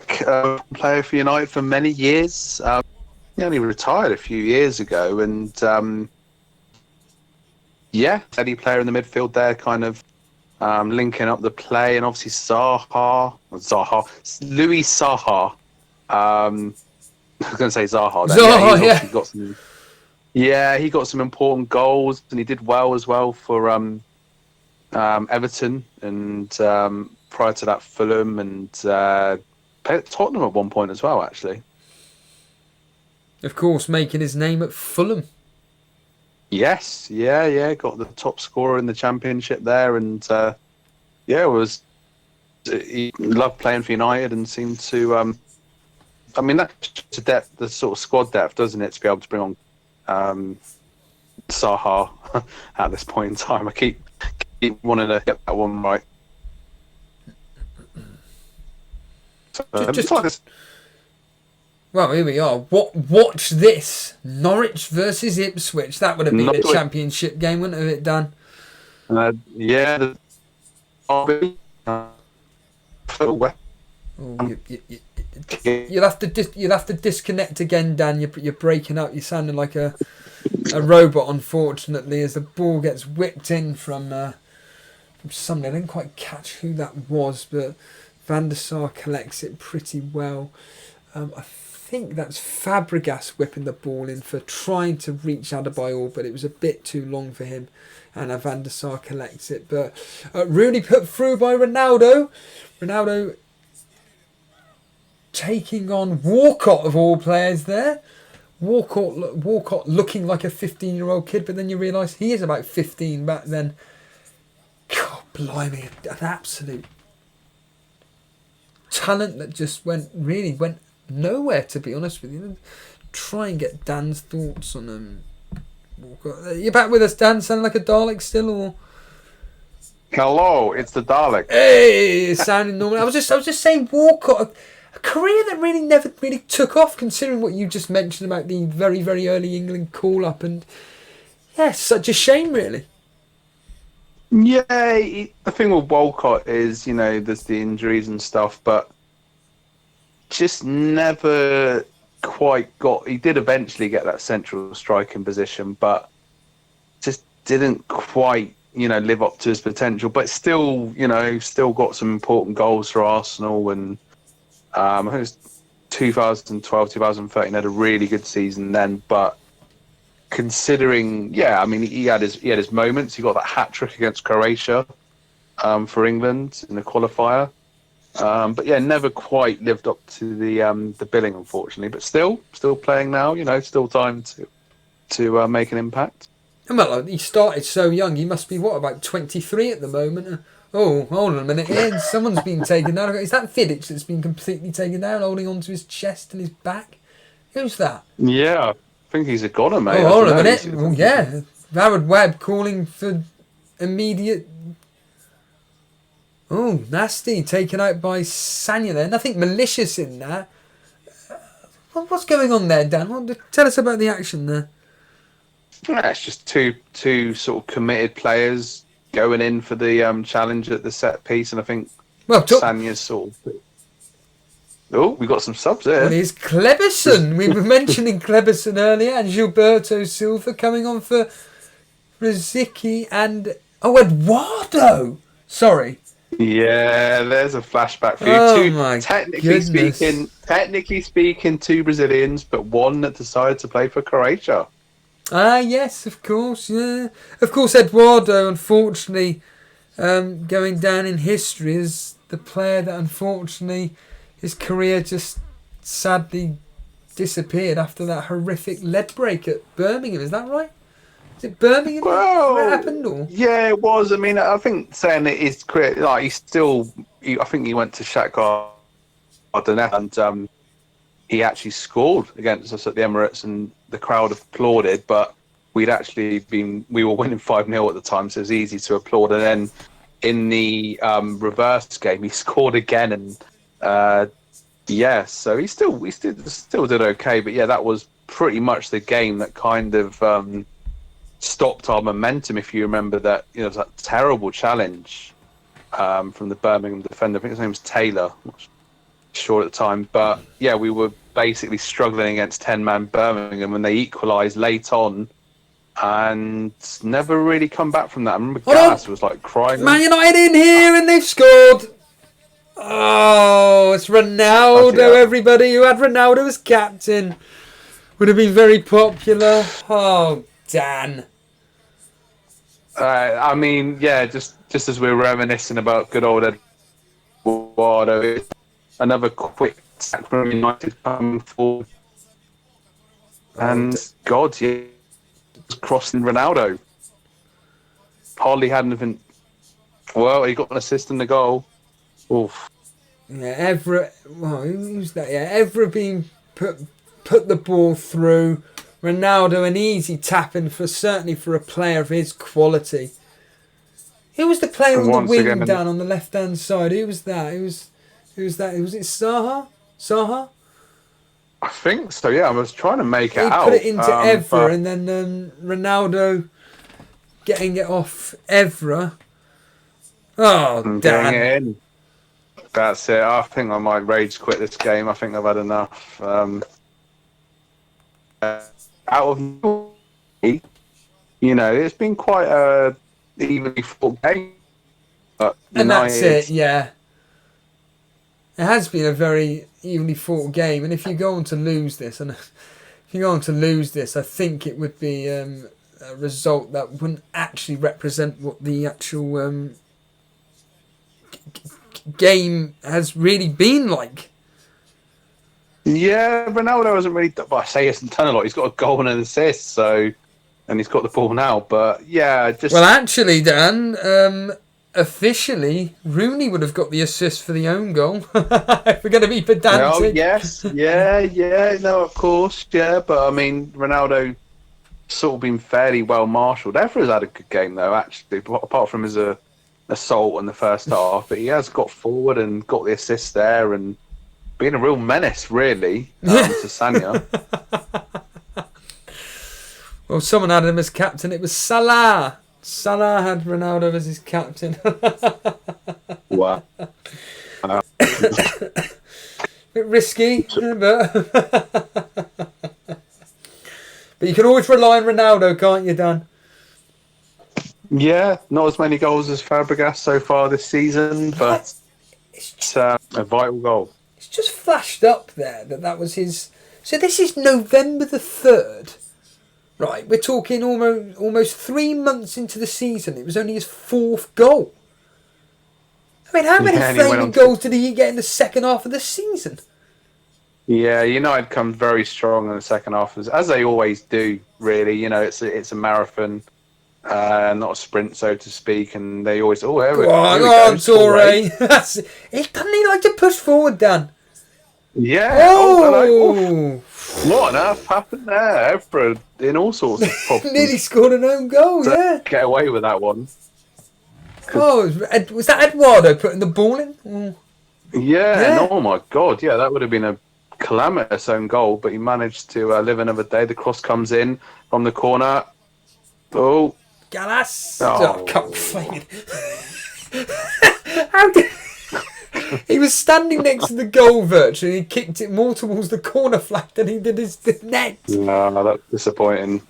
Player for United for many years. He only retired a few years ago, and any player in the midfield there, kind of linking up the play, and obviously Louis Saha. I was going to say Zaha. Then. He got some important goals, and he did well as well for Everton, and prior to that Fulham, and played at Tottenham at one point as well, actually. Of course, making his name at Fulham. Yes, got the top scorer in the Championship there, and he loved playing for United and seemed to. I mean, that's the depth, the sort of squad depth, doesn't it, to be able to bring on Saha at this point in time. I keep wanting to get that one right. Well, here we are. Watch this. Norwich versus Ipswich. That would have been a Championship game, wouldn't it, Dan? You'll have to disconnect again, Dan. You're breaking up. You're sounding like a robot, unfortunately, as the ball gets whipped in from somebody. I didn't quite catch who that was, but Van der Sar collects it pretty well. I think that's Fabregas whipping the ball in for trying to reach Adebayor, but it was a bit too long for him, and Van der Sar collects it. But Rooney put through by Ronaldo. Ronaldo taking on Walcott of all players there. Walcott looking like a 15-year-old kid, but then you realise he is about 15 back then. God, blimey, an absolute talent that just went nowhere, to be honest with you. Try and get Dan's thoughts on Walcott. Are you back with us, Dan? Sounding like a Dalek still, or? Hello, it's the Dalek. Hey, it's sounding normal. I was just saying Walcott, a career that really never really took off, considering what you just mentioned about the very, very early England call-up, and yeah, such a shame, really. Yeah, the thing with Walcott is, there's the injuries and stuff, but just never quite got. He did eventually get that central striking position, but just didn't quite, live up to his potential. But still, still got some important goals for Arsenal, and I think it was 2012, 2013 had a really good season then, but. Considering, he had his moments. He got that hat trick against Croatia for England in the qualifier, but yeah, never quite lived up to the billing, unfortunately. But still playing now. Still time to make an impact. Well, he started so young. He must be about 23 at the moment. Oh, hold on a minute. Here, someone's been taken down. Is that Vidic that's been completely taken down, holding onto his chest and his back? Who's that? Yeah. I think he's a goner, mate. Oh, hold on a minute. Well, yeah. Howard Webb calling for immediate... Oh, nasty. Taken out by Sanya there. Nothing malicious in that. What's going on there, Dan? Tell us about the action there. Yeah, it's just two sort of committed players going in for the challenge at the set piece, and I think Sanya's sort of... Oh, we got some subs there. Well, here's Kleberson. We were mentioning Kleberson earlier, and Gilberto Silva coming on for Riziki and Eduardo. Sorry. Yeah, there's a flashback for you. Oh my Technically speaking, two Brazilians, but one that decided to play for Croatia. Ah, yes, of course. Yeah, of course. Eduardo, unfortunately, going down in history as the player that unfortunately. His career just sadly disappeared after that horrific lead break at Birmingham. Is that right? Is it Birmingham that happened? Or? Yeah, it was. I mean, I think saying that his career, like I think he went to Shakhtar Donetsk and he actually scored against us at the Emirates, and the crowd applauded. But we were winning 5-0 at the time, so it was easy to applaud. And then in the reverse game, he scored again and. So he still did okay, but yeah, that was pretty much the game that kind of stopped our momentum. If you remember that, it was that terrible challenge from the Birmingham defender. I think his name was Taylor. I'm not sure at the time, but yeah, we were basically struggling against 10-man Birmingham when they equalised late on. And never really come back from that. I remember Gas was like crying. Man United in here and they've scored. Oh, it's Ronaldo, everybody. Who had Ronaldo as captain would have been very popular. Oh, Dan. I mean, yeah, just as we're reminiscing about good old Eduardo, another quick sack from United coming forward. And God, yeah, crossing Ronaldo. Hardly had anything. Well, he got an assist in the goal. Oof. Yeah, Evra. Well, who's that? Yeah, Evra being put the ball through. Ronaldo, an easy tapping certainly for a player of his quality. Who was the player on the wing down on the left hand side? Who was that? Who was that? Was it Saha? Saha? I think so. Yeah, I was trying to make it out. He put it into Evra, and then Ronaldo getting it off Evra. Oh, damn. That's it. I think I might rage quit this game. I think I've had enough. Out of it's been quite a evenly fought game. And that's it, yeah. It has been a very evenly fought game, and if you go on to lose this, I think it would be a result that wouldn't actually represent what the actual game has really been like. Yeah, Ronaldo hasn't really. But I say he hasn't done a lot. He's got a goal and an assist, so and he's got the ball now. But yeah, just Well, actually, Dan, officially, Rooney would have got the assist for the own goal. If we're going to be pedantic. oh yes, yeah, no, of course, yeah. But I mean, Ronaldo sort of been fairly well marshalled. Evra's had a good game though, actually, apart from his assault in the first half. But he has got forward and got the assist there and been a real menace, really, to Sanya. Well, someone had him as captain. It was Salah. Salah had Ronaldo as his captain. Wow. Bit risky, but but you can always rely on Ronaldo, can't you, Dan? Yeah, not as many goals as Fabregas so far this season, but it's a vital goal. It's just flashed up there that was his. So this is November the 3rd. Right, we're talking almost 3 months into the season. It was only his 4th goal. I mean, how many flaming goals did he get in the second half of the season? Yeah, United come very strong in the second half, as they always do, really. You know, it's a marathon, not a sprint, so to speak, and they always... Oh, here we go. Torre. Doesn't he like to push forward, Dan? Yeah. Oh! What on earth happened there? Evra in all sorts of problems. Nearly scored an own goal, yeah. Get away with that one. Oh, was that Eduardo putting the ball in? Yeah, oh my God, yeah, that would have been a calamitous own goal, but he managed to live another day. The cross comes in from the corner. Oh. Galas! Oh, can't play it. How did... He was standing next to the goal virtually. He kicked it more towards the corner flag than he did his net. No, that's disappointing.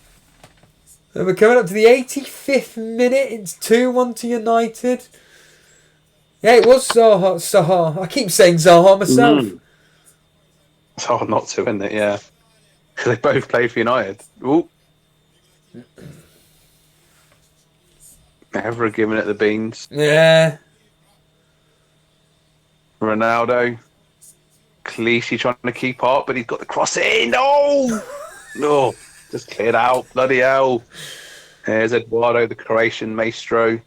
And we're coming up to the 85th minute. It's 2-1 to United. Yeah, it was Zaha. I keep saying Zaha myself. It's hard not to, isn't it? Yeah. Because they both played for United. Ooh. Never giving it the beans. Yeah. Ronaldo. Clichy trying to keep up, but he's got the cross in. Oh! No. Just cleared out. Bloody hell. There's Eduardo, the Croatian maestro.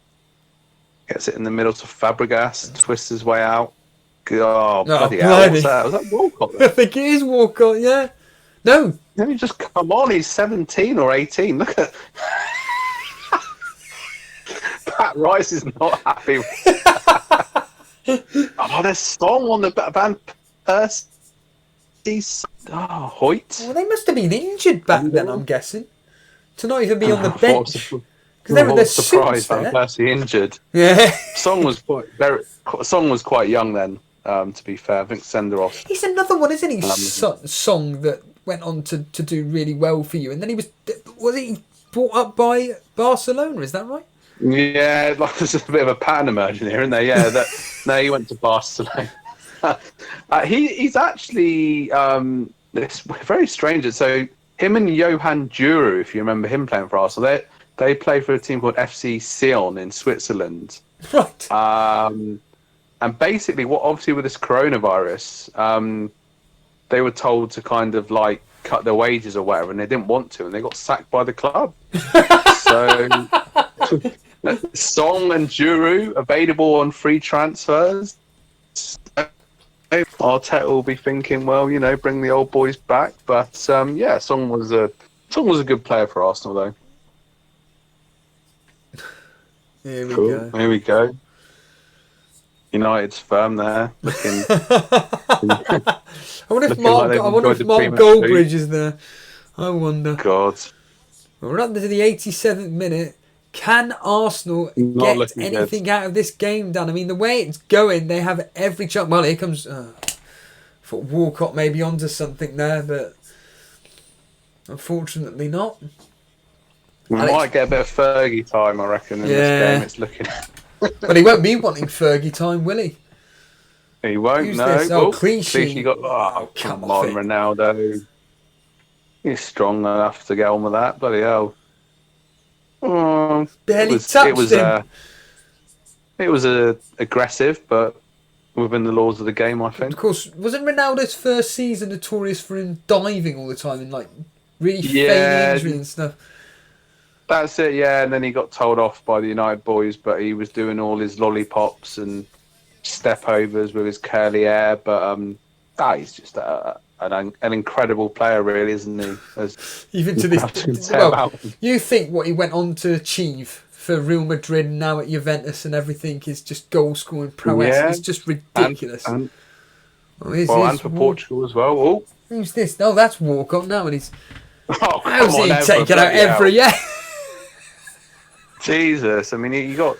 Gets it in the middle to Fabregas. Twists his way out. Oh, bloody hell. What's that? Was that Walcott? I think it is Walcott, yeah. No. Let me just come on. He's 17 or 18. Look at... Pat Rice is not happy. Oh, there's Song on the Van Persie. Oh, Hoyt. Well, they must have been injured back then, I'm guessing. To not even be on the bench. Because they were surprised Van Persie injured. Yeah. Song was quite young then, to be fair. I think Senderos. He's another one, isn't he? Song that went on to do really well for you. And then he was he brought up by Barcelona, is that right? Yeah, like there's a bit of a pattern emerging here, isn't there? Yeah, no, he went to Barcelona. He's actually it's very strange. So him and Johan Duru, if you remember him playing for Arsenal, they play for a team called FC Sion in Switzerland. Right. And basically, obviously with this coronavirus, they were told to kind of like cut their wages or whatever, and they didn't want to, and they got sacked by the club. So. Song and Juru available on free transfers. Arteta will be thinking, well, bring the old boys back. But yeah, Song was a good player for Arsenal, though. Here we go. Here we go. United's firm there. Looking. I wonder if Mark Goldbridge is there. I wonder. God. We're up to the 87th minute. Can Arsenal get anything out of this game, Dan? I mean, the way it's going, they have every chance. Well, here comes... thought Walcott maybe onto something there, but unfortunately not. We might get a bit of Fergie time, I reckon, in this game. It's looking... Well, he won't be wanting Fergie time, will he? He won't, Who's no. this? Oh, Clichy. Got... Oh, come on, Ronaldo. He's strong enough to get on with that. Bloody hell. Barely touched him. It was aggressive, but within the laws of the game, I Of think. course, wasn't Ronaldo's first season notorious for him diving all the time and like really Yeah. feigning injury and stuff? That's it, yeah. And then he got told off by the United boys, but he was doing all his lollipops and step overs with his curly hair. But he's just an incredible player, really, isn't he? Even to this, you think what he went on to achieve for Real Madrid now at Juventus and everything is just goal scoring prowess. Yeah. It's just ridiculous. And for Portugal as well. Oh, who's this? No, that's Walcott now, and he's how's he taking out every Jesus, I mean, he got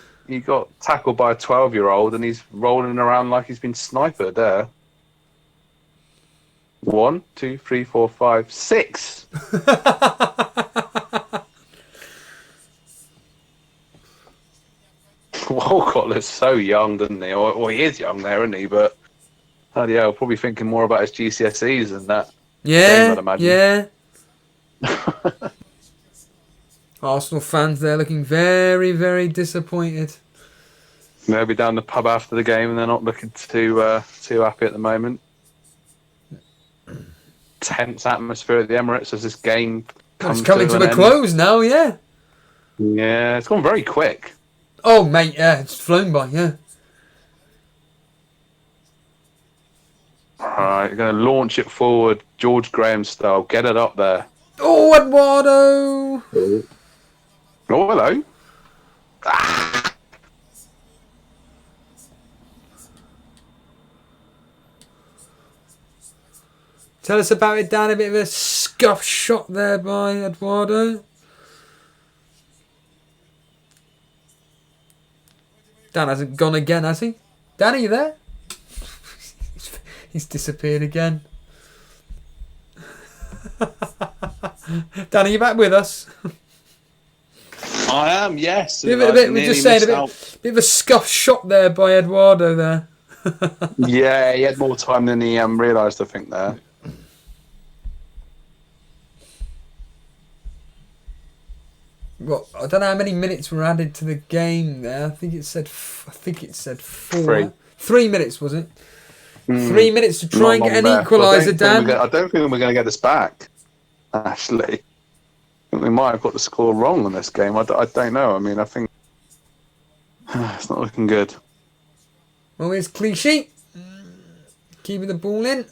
tackled by a 12-year-old and he's rolling around like he's been sniped there. 1, 2, 3, 4, 5, 6. Walcott looks so young, doesn't he? Or he is young there, isn't he? But hell, probably thinking more about his GCSEs than that. Yeah, I'd imagine. yeah. Arsenal fans, they're looking very, very disappointed. They'll be down the pub after the game and they're not looking too happy at the moment. Tense atmosphere at the Emirates as this game comes It's coming to a close now, yeah. Yeah, it's gone very quick. Oh, mate, yeah, it's flown by, yeah. Alright, you're going to launch it forward, George Graham style. Get it up there. Oh, Eduardo! Oh, hello. Tell us about it, Dan. A bit of a scuff shot there by Eduardo. Dan hasn't gone again, has he? Dan, are you there? He's disappeared again. Dan, are you back with us? I am, yes. We're just saying a bit of a scuff shot there by Eduardo there. Yeah, he had more time than he realised, I think, there. Well, I don't know how many minutes were added to the game there. I think it said 4. 3 minutes, was it? 3 minutes to try and get an equaliser, Dan. I don't think we're going to get this back, actually. I think we might have got the score wrong on this game. I don't know. I mean, I think it's not looking good. Well, here's Clichy. Keeping the ball in.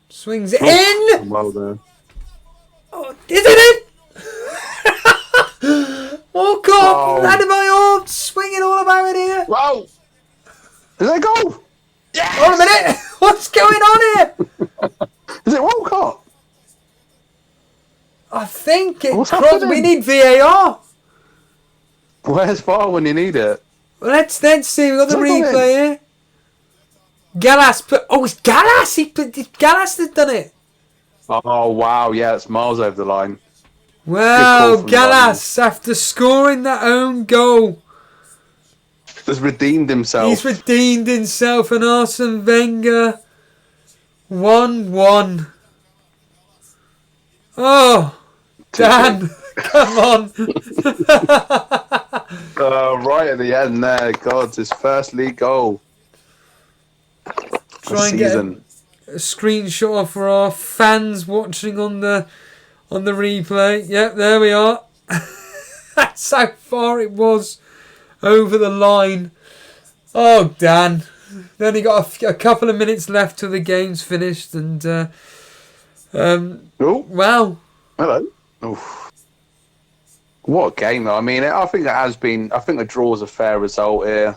Swings it in. Well done. Oh, is it in? Oh, God. Out of my arms. Swinging all about it here. Whoa! Is that a goal? Yes! Hold a minute. What's going on here? Is it Walcott? I think What's happening? we need VAR. Where's VAR when you need it? Well, let's see. We've got the replay here. Gallas put... Oh, it's Gallas. Gallas has done it. Oh, wow. Yeah, it's miles over the line. Wow, Gallas, after scoring that own goal, has redeemed himself. He's redeemed himself, and Arsene Wenger 1-1. Oh, Dan, come on. Right at the end there, God, his first league goal. Try and get a screenshot for our fans watching on the replay. Yep, there we are. That's how far it was over the line. Oh, Dan. Then he got a couple of minutes left till the game's finished, and wow. Hello. Oof. What a game, though. I mean, I think it has been. I think a draw is a fair result here.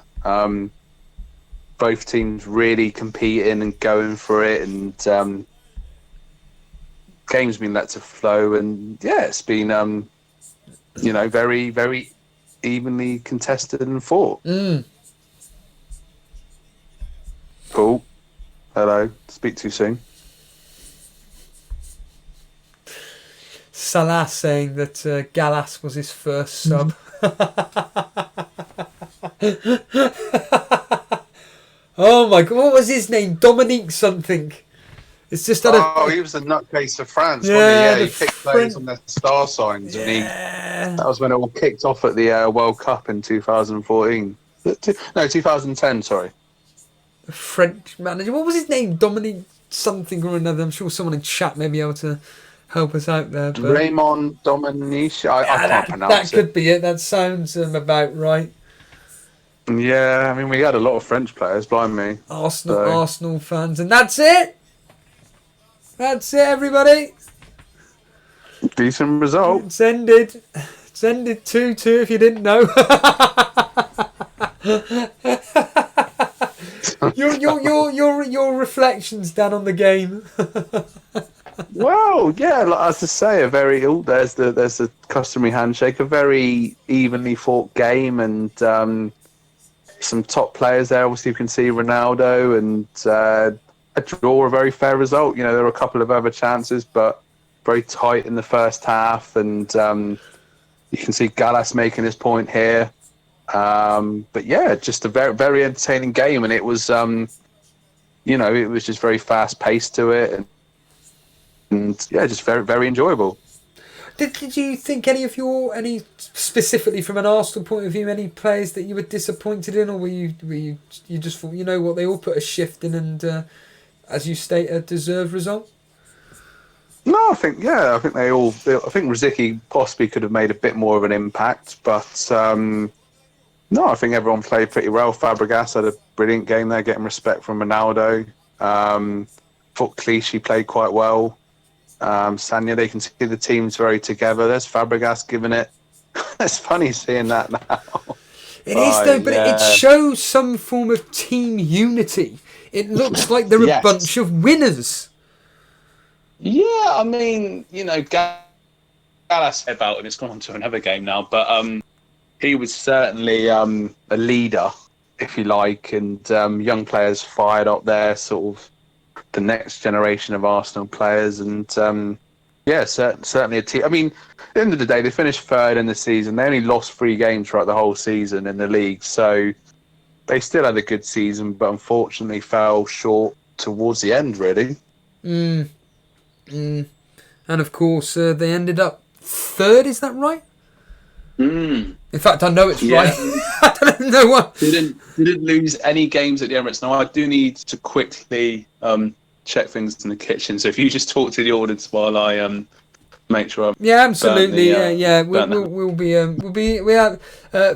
Both teams really competing and going for it, and game's been let to flow, and yeah, it's been very, very evenly contested and fought. Cool. Hello. Speak too soon. Salah saying that Gallas was his first sub. Oh my God, what was his name? Dominique something. It's just that. He was the nutcase of France, yeah, wasn't he? Yeah, he picked players on their star signs, and that was when it all kicked off at the World Cup in 2014. No, 2010. Sorry. French manager. What was his name? Dominique something or another. I'm sure someone in chat may be able to help us out there. But Raymond Dominici. I can't that pronounce it. could be it. That sounds about right. Yeah, I mean, we had a lot of French players, blimey. Arsenal fans, and that's it. That's it, everybody. Decent result. It's ended 2-2 if you didn't know. your reflections, Dan, on the game. Well, yeah, like, as I say, there's the customary handshake, a very evenly fought game, and some top players there. Obviously, you can see Ronaldo, and a draw, a very fair result. You know, there were a couple of other chances, but very tight in the first half, and you can see Gallas making his point here. But yeah, just a very, very entertaining game, and it was, it was just very fast paced to it, and yeah, just very, very enjoyable. Did you think any specifically from an Arsenal point of view, any players that you were disappointed in, or were you just thought, you know what, they all put a shift in, and as you state, a deserved result? No, I think they all. I think Rosicky possibly could have made a bit more of an impact, but no, I think everyone played pretty well. Fabregas had a brilliant game there, getting respect from Ronaldo. Thought Clichy played quite well. Sanya, they can see the team's very together. There's Fabregas giving it. It's funny seeing that now. It is though, but it shows some form of team unity. It looks like they're a bunch of winners. Yeah, I mean, Gallas about, and it's gone on to another game now, but he was certainly a leader, if you like, and young players fired up there, sort of the next generation of Arsenal players, and certainly a team. I mean, at the end of the day, they finished third in the season. They only lost 3 games throughout the whole season in the league, so they still had a good season, but unfortunately fell short towards the end, really. And of course, they ended up third. Is that right? In fact, I know it's right. I don't know what. Didn't lose any games at the Emirates. Now, I do need to quickly check things in the kitchen. So if you just talk to the audience while I make sure. Yeah, absolutely. We'll be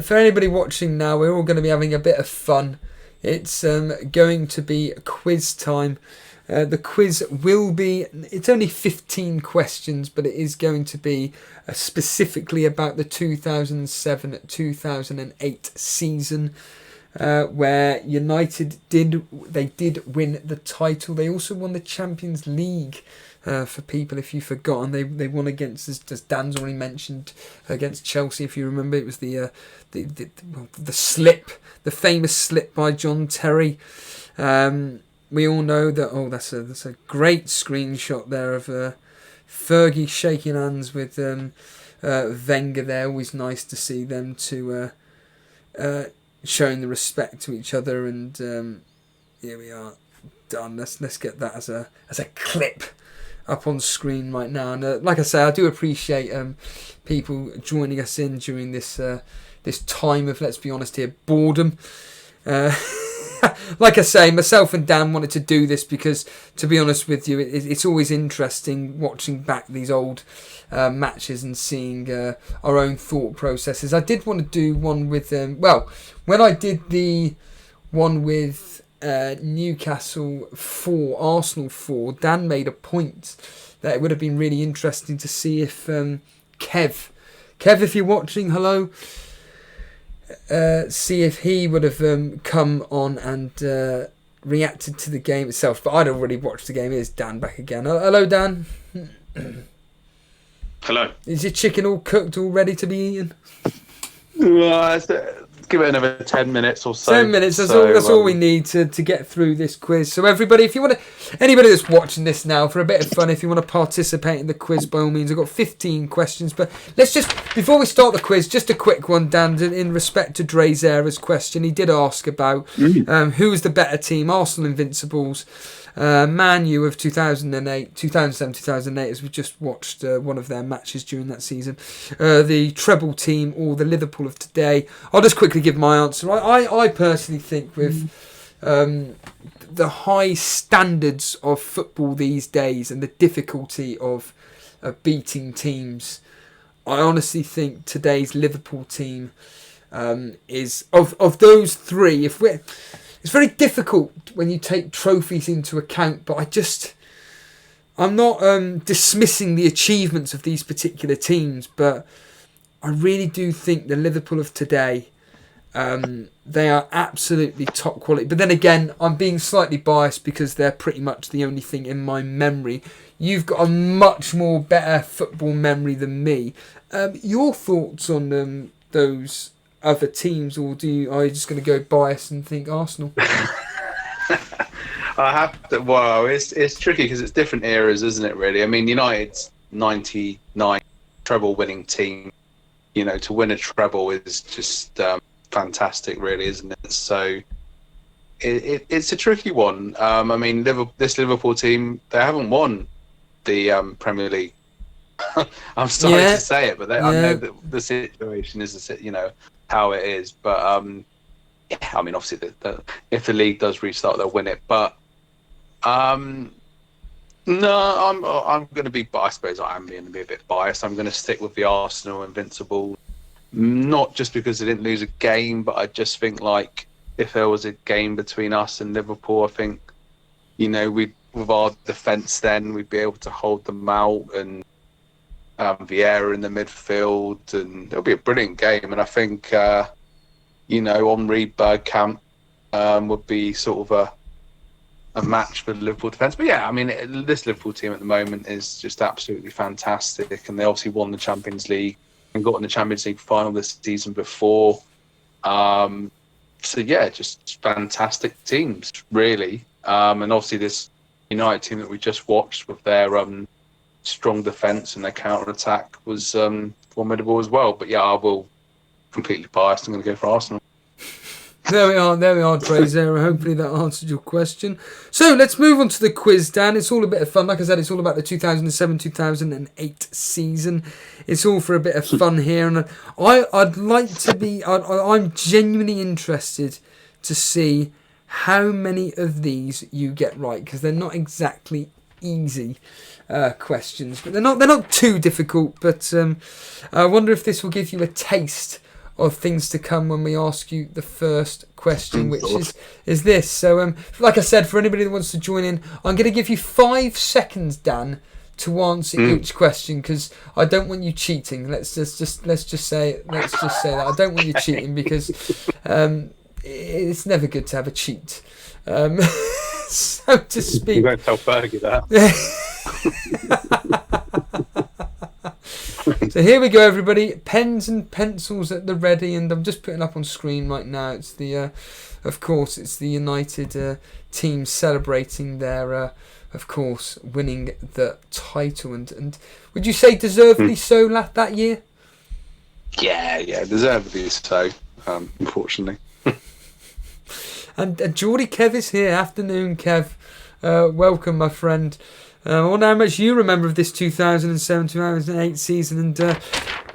for anybody watching now. We're all going to be having a bit of fun. It's going to be quiz time. The quiz will be, it's only 15 questions, but it is going to be specifically about the 2007-2008 season, where United did win the title. They also won the Champions League, for people if you've forgotten. They won against, as Dan's already mentioned, against Chelsea, if you remember. It was the slip, the famous slip by John Terry. We all know that. That's a great screenshot there of Fergie shaking hands with Wenger there. Always nice to see them two showing the respect to each other. And here we are, done. Let's get that as a clip up on screen right now. And like I say, I do appreciate people joining us in during this this time of, let's be honest here, boredom. Like I say, myself and Dan wanted to do this because, to be honest with you, it's always interesting watching back these old matches and seeing our own thought processes. I did want to do one with when I did the one with Newcastle 4, Arsenal 4, Dan made a point that it would have been really interesting to see if Kev, if you're watching, hello, see if he would have come on and reacted to the game itself. But I'd already watched the game. Here's Dan back again. Hello, Dan. Hello. Is your chicken all cooked, all ready to be eaten? Give it another 10 minutes or so. 10 minutes, that's all we need to get through this quiz. So everybody, if you want to, anybody that's watching this now, for a bit of fun, if you want to participate in the quiz, by all means, I've got 15 questions. But let's just, before we start the quiz, just a quick one, Dan, in respect to Dre Zera's question. He did ask about who was the better team, Arsenal Invincibles, Man U of 2007-2008, as we just watched one of their matches during that season, the treble team, or the Liverpool of today. I'll just quickly give my answer. I personally think with the high standards of football these days and the difficulty of beating teams, I honestly think today's Liverpool team is of those three. It's very difficult when you take trophies into account, but I'm not dismissing the achievements of these particular teams, but I really do think the Liverpool of today, they are absolutely top quality. But then again, I'm being slightly biased because they're pretty much the only thing in my memory. You've got a much more better football memory than me. Your thoughts on those other teams, or are you just going to go biased and think Arsenal? I have to. Well, it's tricky because it's different eras, isn't it? Really. I mean, United's '99 treble-winning team. To win a treble is just fantastic, really, isn't it? So it's a tricky one. I mean, this Liverpool team, they haven't won the Premier League. I'm sorry to say it, but I know that the situation is, how it is. But I mean, obviously, if the league does restart, they'll win it. But no, I'm going to be. I suppose I am going to be a bit biased. I'm going to stick with the Arsenal Invincible, not just because they didn't lose a game, but I just think like if there was a game between us and Liverpool, I think we with our defence then we'd be able to hold them out, and Vieira in the midfield, and it'll be a brilliant game. And I think Henri Bergkamp would be sort of a match for the Liverpool defence. But yeah, I mean, this Liverpool team at the moment is just absolutely fantastic, and they obviously won the Champions League and got in the Champions League final this season before. So yeah, just fantastic teams, really. And obviously this United team that we just watched with their strong defence and their counter-attack was formidable as well. But yeah, I will completely biased. I'm going to go for Arsenal. There we are, Fraser. Hopefully that answered your question. So let's move on to the quiz, Dan. It's all a bit of fun. Like I said, it's all about the 2007-2008 season. It's all for a bit of fun here, and I'd like to be. I'm genuinely interested to see how many of these you get right, because they're not exactly easy questions, but they're not too difficult. But I wonder if this will give you a taste of things to come when we ask you the first question, which is this. So, like I said, for anybody that wants to join in, I'm going to give you 5 seconds, Dan, to answer each question, because I don't want you cheating. Let's just say that I don't want you cheating, because it's never good to have a cheat, so to speak. You won't tell Fergie that. So here we go, everybody. Pens and pencils at the ready, and I'm just putting up on screen right now. It's the, of course, it's the United team celebrating their, of course, winning the title, and would you say deservedly so that year? Yeah, deservedly so. Unfortunately. And Geordie Kev is here. Afternoon, Kev. Welcome, my friend. I wonder how much you remember of this 2007-2008 season, and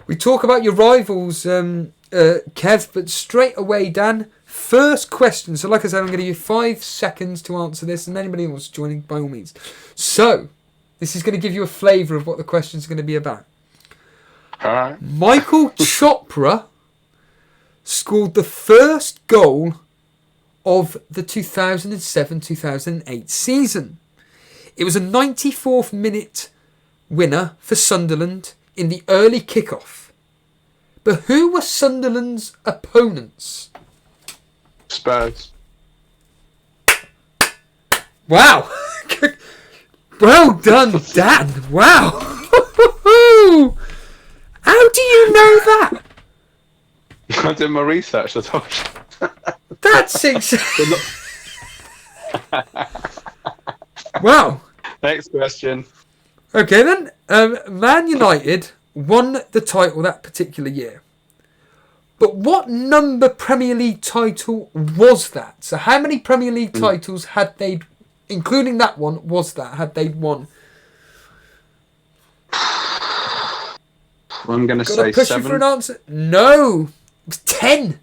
we talk about your rivals, Kev, but straight away, Dan, first question. So like I said, I'm going to give you 5 seconds to answer this, and anybody else joining, by all means. So, this is going to give you a flavour of what the question's going to be about. All right. Michael Chopra scored the first goal of the 2007-2008 season. It was a 94th minute winner for Sunderland in the early kickoff. But who were Sunderland's opponents? Spurs. Wow. Well done, Dan. Wow. How do you know that? I did my research, I told you. That's Wow. Next question. Okay then. Man United won the title that particular year. But what number Premier League title was that? So how many Premier League titles had they, including that one, had they won? I'm going to say push 7. you for an answer? No. It was 10.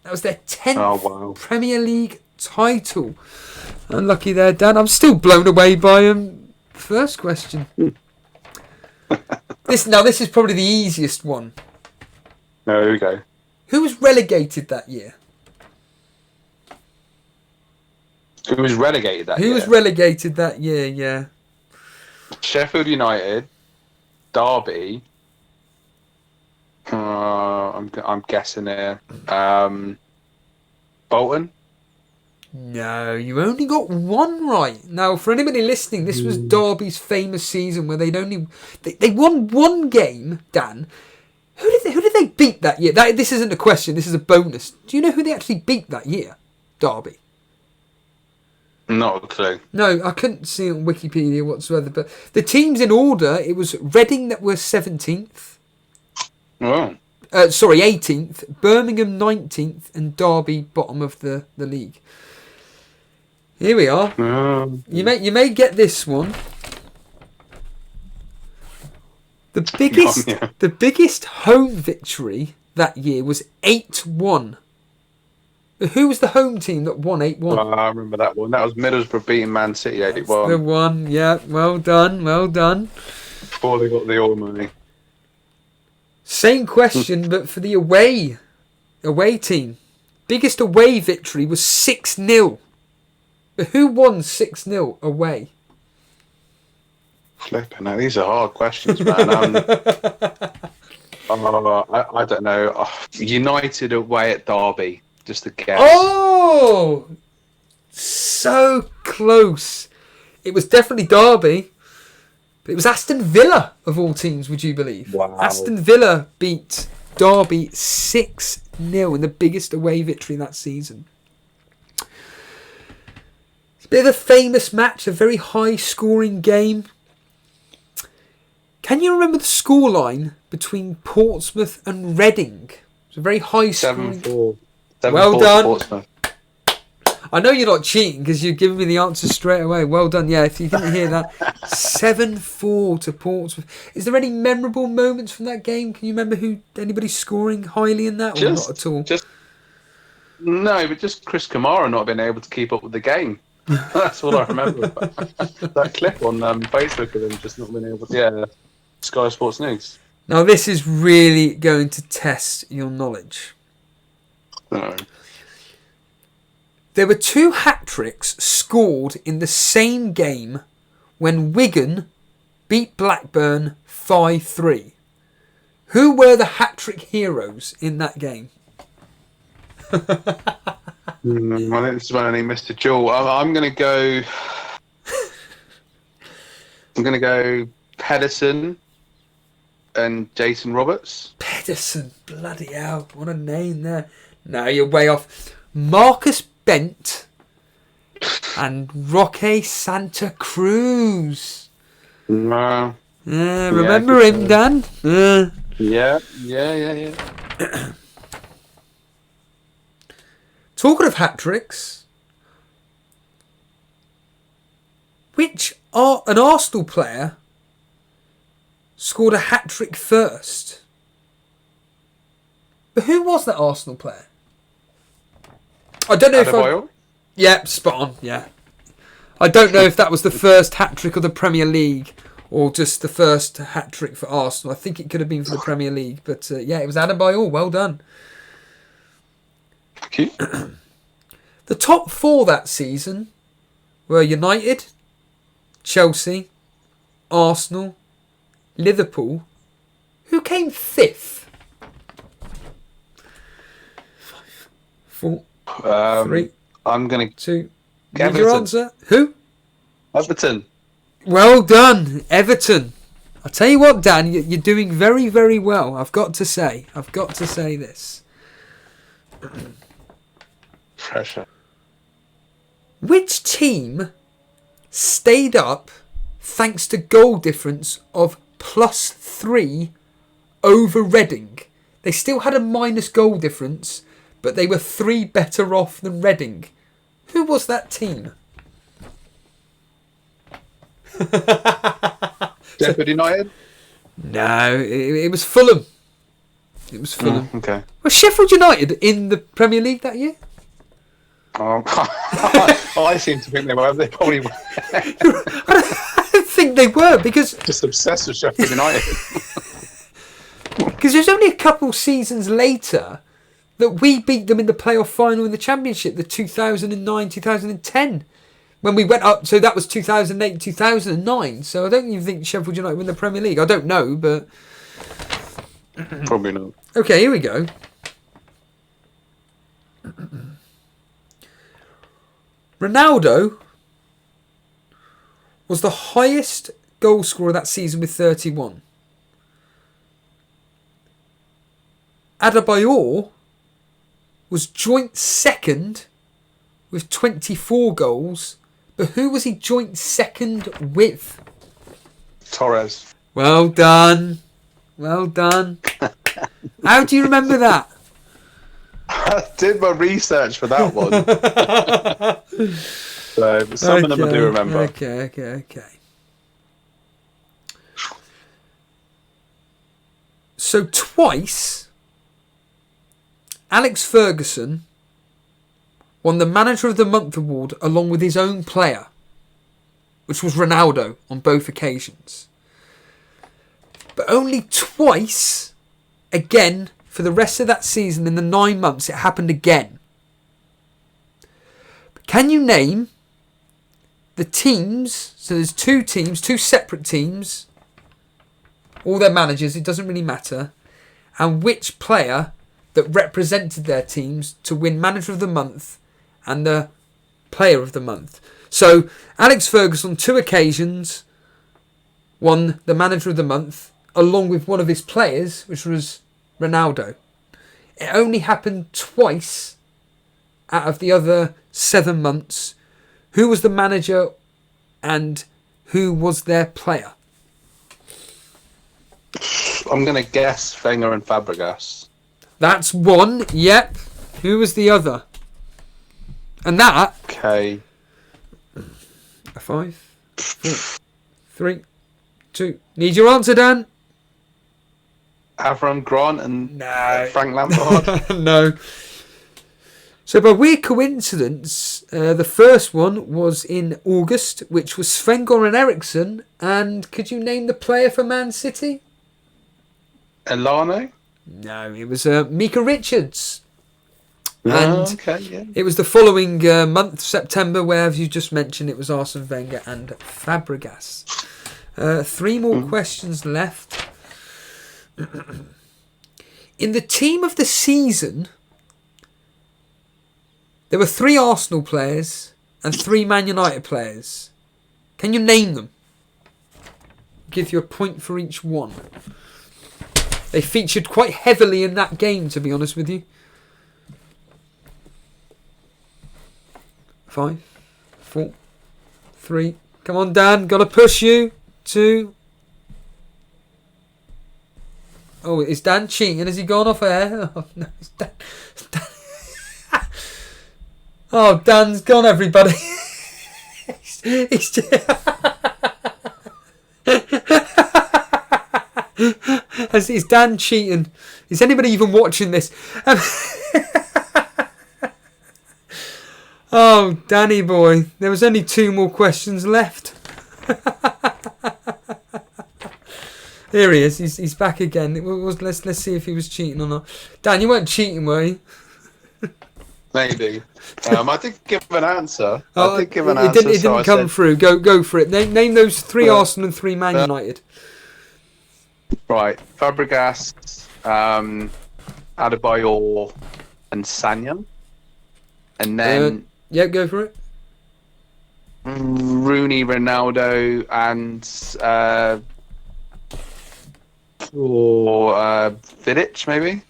That was their 10th Oh, wow. Premier League title. Unlucky there, Dan. I'm still blown away by first question. This is probably the easiest one. No, here we go. Who was relegated that year? Who was relegated that year? Who was relegated that year? Yeah. Sheffield United, Derby. I'm guessing here. Bolton. No, you only got one right. Now, for anybody listening, this was Derby's famous season where they won one game. Dan, who did they beat that year? This isn't a question. This is a bonus. Do you know who they actually beat that year? Derby. Not a clue. No, I couldn't see it on Wikipedia whatsoever. But the teams in order, it was Reading that were 17th. Oh. 18th. Birmingham 19th, and Derby bottom of the league. Here we are. You may get this one. The biggest home victory that year was 8-1. Who was the home team that won 8-1? I remember that one. That was Middlesbrough beating Man City 8-1. That's the one. Yeah, well done. Before they got the all money. Same question, but for the away team. Biggest away victory was 6-0. But who won 6-0 away? Flipping out. These are hard questions, man. I don't know. United away at Derby. Just a guess. Oh! So close. It was definitely Derby. But it was Aston Villa, of all teams, would you believe? Wow. Aston Villa beat Derby 6-0 in the biggest away victory that season. It's a bit of a famous match, a very high-scoring game. Can you remember the scoreline between Portsmouth and Reading? It's a very high-scoring... 7-4. Well done. Portsmouth. I know you're not cheating because you're giving me the answer straight away. Well done. Yeah, if you didn't hear that. 7-4 to Portsmouth. Is there any memorable moments from that game? Can you remember anybody scoring highly in that or not at all? No, but just Chris Kamara not being able to keep up with the game. That's all I remember. That clip on Facebook of him just not being able to... Yeah, Sky Sports News. Now, this is really going to test your knowledge. No. There were 2 hat-tricks scored in the same game when Wigan beat Blackburn 5-3. Who were the hat-trick heroes in that game? I think this is when I need Mr. Jewell. I'm going to go... I'm going to go Pedersen and Jason Roberts. Pedersen, bloody hell, what a name there. No, you're way off. Marcus Bent and Roque Santa Cruz. No. Remember him, Dan? Yeah. Talking of hat-tricks, an Arsenal player scored a hat-trick first? But who was that Arsenal player? I don't know Adebayo? Yeah, spot on, yeah. I don't know if that was the first hat-trick of the Premier League or just the first hat-trick for Arsenal. I think it could have been for the Premier League. But yeah, it was Adebayo. Well done. Thank you. The top 4 that season were United, Chelsea, Arsenal, Liverpool. Who came 5th? 4, 3, I'm going to... 2. Everton. Your answer? Who? Everton. Well done, Everton. I'll tell you what, Dan, you're doing very, very well. I've got to say this. Pressure. Which team stayed up thanks to goal difference of +3 over Reading? They still had a minus goal difference, but they were 3 better off than Reading. Who was that team? Sheffield United? No, it was Fulham. It was Fulham. Okay. Was Sheffield United in the Premier League that year? I seem to think they were. They probably were I don't think they were, because just obsessed with Sheffield United. it was only a couple seasons later that we beat them in the playoff final in the Championship, the 2009-2010. When we went up, so that was 2008, 2009. So I don't even think Sheffield United win the Premier League. I don't know, but... Probably not. Okay, here we go. Ronaldo was the highest goal scorer that season with 31. Adebayor was joint second with 24 goals. But who was he joint second with? Torres. Well done. Well done. How do you remember that? I did my research for that one. So some of them I do remember. Okay. So twice, Alex Ferguson won the Manager of the Month award along with his own player, which was Ronaldo on both occasions. But only twice, again, for the rest of that season, in the 9 months, it happened again. But can you name the teams? So there's two teams, two separate teams, all their managers, it doesn't really matter, and which player that represented their teams to win Manager of the Month and the Player of the Month. So Alex Ferguson on 2 occasions won the Manager of the Month along with one of his players, which was Ronaldo. It only happened twice out of the other 7 months. Who was the manager and who was their player? I'm going to guess Wenger and Fabregas. That's one, yep. Who was the other? And that... Okay. 5, 4, 3, 2... Need your answer, Dan? Avram Grant and No. Frank Lampard. No. So by weird coincidence, the first one was in August, which was Sven-Goran Eriksson. And could you name the player for Man City? Elano? No, it was Mika Richards. And okay, yeah. It was the following month, September, where, as you just mentioned, it was Arsene Wenger and Fabregas. 3 more questions left. In the team of the season, there were 3 Arsenal players and 3 Man United players. Can you name them? I'll give you a point for each one. They featured quite heavily in that game, to be honest with you. 5, 4, 3. Come on, Dan. Got to push you. 2. Oh, is Dan cheating? Has he gone off air? Oh, no, it's Dan. Oh, Dan's gone, everybody. He's is Dan cheating? Is anybody even watching this? Oh, Danny boy. There was only 2 more questions left. Here he is. He's back again. Let's see if he was cheating or not. Dan, you weren't cheating, were you? Maybe. I did give an answer. It didn't come through. Go for it. Name those 3 Arsenal and 3 Man United. Right. Fabregas, Adebayor, and Sanya. And then... yeah, go for it. Rooney, Ronaldo, and... Vidic, maybe?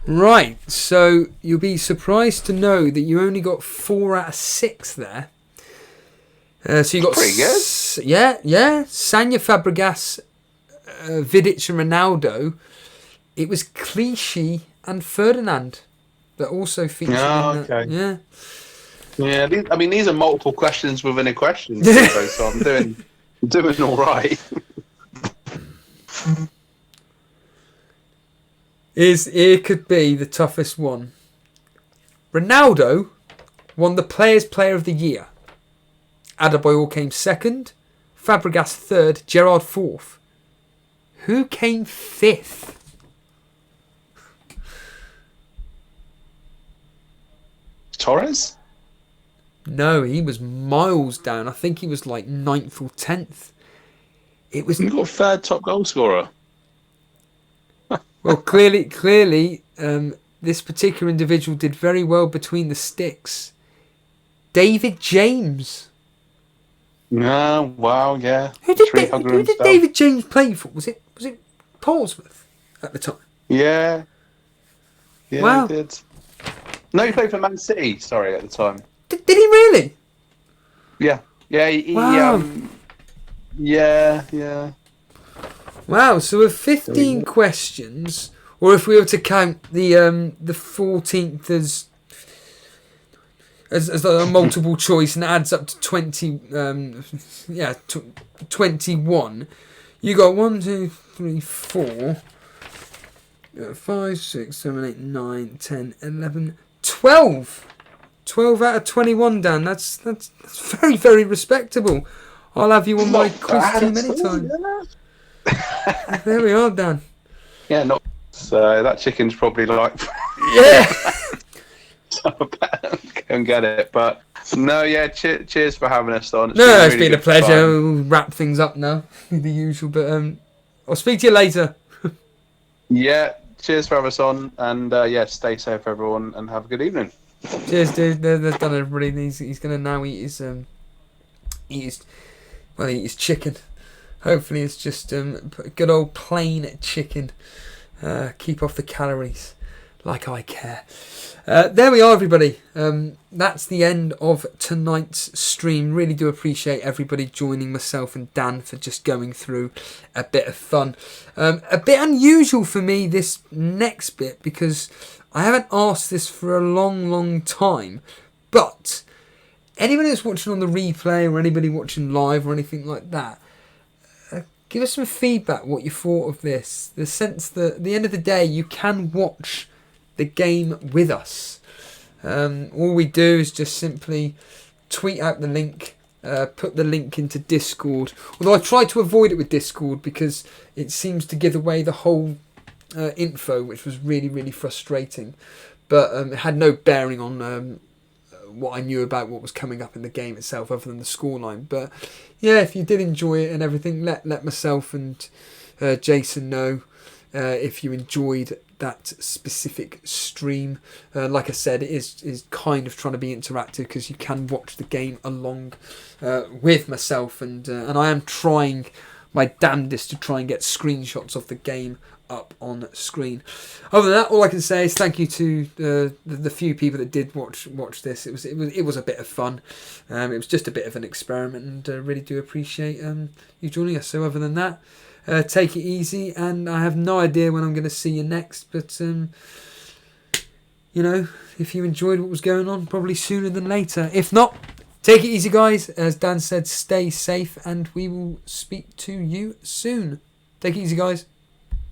Right, so you'll be surprised to know that you only got 4 out of 6 there. So you got pretty good. Yeah. Sanya, Fabregas, Vidic, and Ronaldo. It was Clichy and Ferdinand that also featured. Oh, okay. Yeah. Yeah, these are multiple questions within a question, so I'm doing all right. It could be the toughest one. Ronaldo won the Players' Player of the Year. Adebayor came second. Fabregas third. Gerrard fourth. Who came fifth? Torres? No, he was miles down. I think he was like 9th or 10th. It was... You got third top goal scorer. Well, clearly, this particular individual did very well between the sticks. David James. No, wow, yeah. Who did David James play for? Was it Portsmouth at the time? Yeah. Yeah, Wow. he did. No, he played for Man City, sorry, at the time. Did he really? Yeah. Yeah, he Wow. yeah. Wow, so with 15 questions, or if we were to count the 14th as a multiple choice and adds up to 21, you got 1, 2, 3, 4, 5, 6, 7, 8, 9, 10, 11, 12. 12 out of 21, Dan. That's very, very respectable. I'll have you on my quiz team anytime. There we are, Dan. Yeah, not so that chicken's probably like Yeah. so go and get it. But no, yeah, cheers for having us on. It's been a good pleasure. fun. We'll wrap things up now. The usual, but I'll speak to you later. Yeah, cheers for having us on, and yeah, stay safe, everyone, and have a good evening. Cheers, dude. They've done everybody. He's gonna now eat his chicken. Hopefully, it's just good old plain chicken. Keep off the calories, like I care. There we are, everybody. That's the end of tonight's stream. Really do appreciate everybody joining myself and Dan for just going through a bit of fun. A bit unusual for me this next bit because I haven't asked this for a long time. But anybody that's watching on the replay or anybody watching live or anything like that, give us some feedback what you thought of this. The sense that at the end of the day you can watch the game with us. All we do is just simply tweet out the link, put the link into Discord. Although I try to avoid it with Discord because it seems to give away the whole info, which was really frustrating. But it had no bearing on what I knew about what was coming up in the game itself other than the scoreline. But yeah, if you did enjoy it and everything, let myself and Jason know if you enjoyed that specific stream. Like I said, it is kind of trying to be interactive because you can watch the game along with myself, and I am trying my damnedest to try and get screenshots of the game up on screen. Other than that, all I can say is thank you to the few people that did watch this. It was a bit of fun. It was just a bit of an experiment, and really do appreciate you joining us. So other than that, take it easy, and I have no idea when I'm going to see you next, but if you enjoyed what was going on, probably sooner than later. If not, take it easy, guys. As Dan said, stay safe, and we will speak to you soon. Take it easy, guys.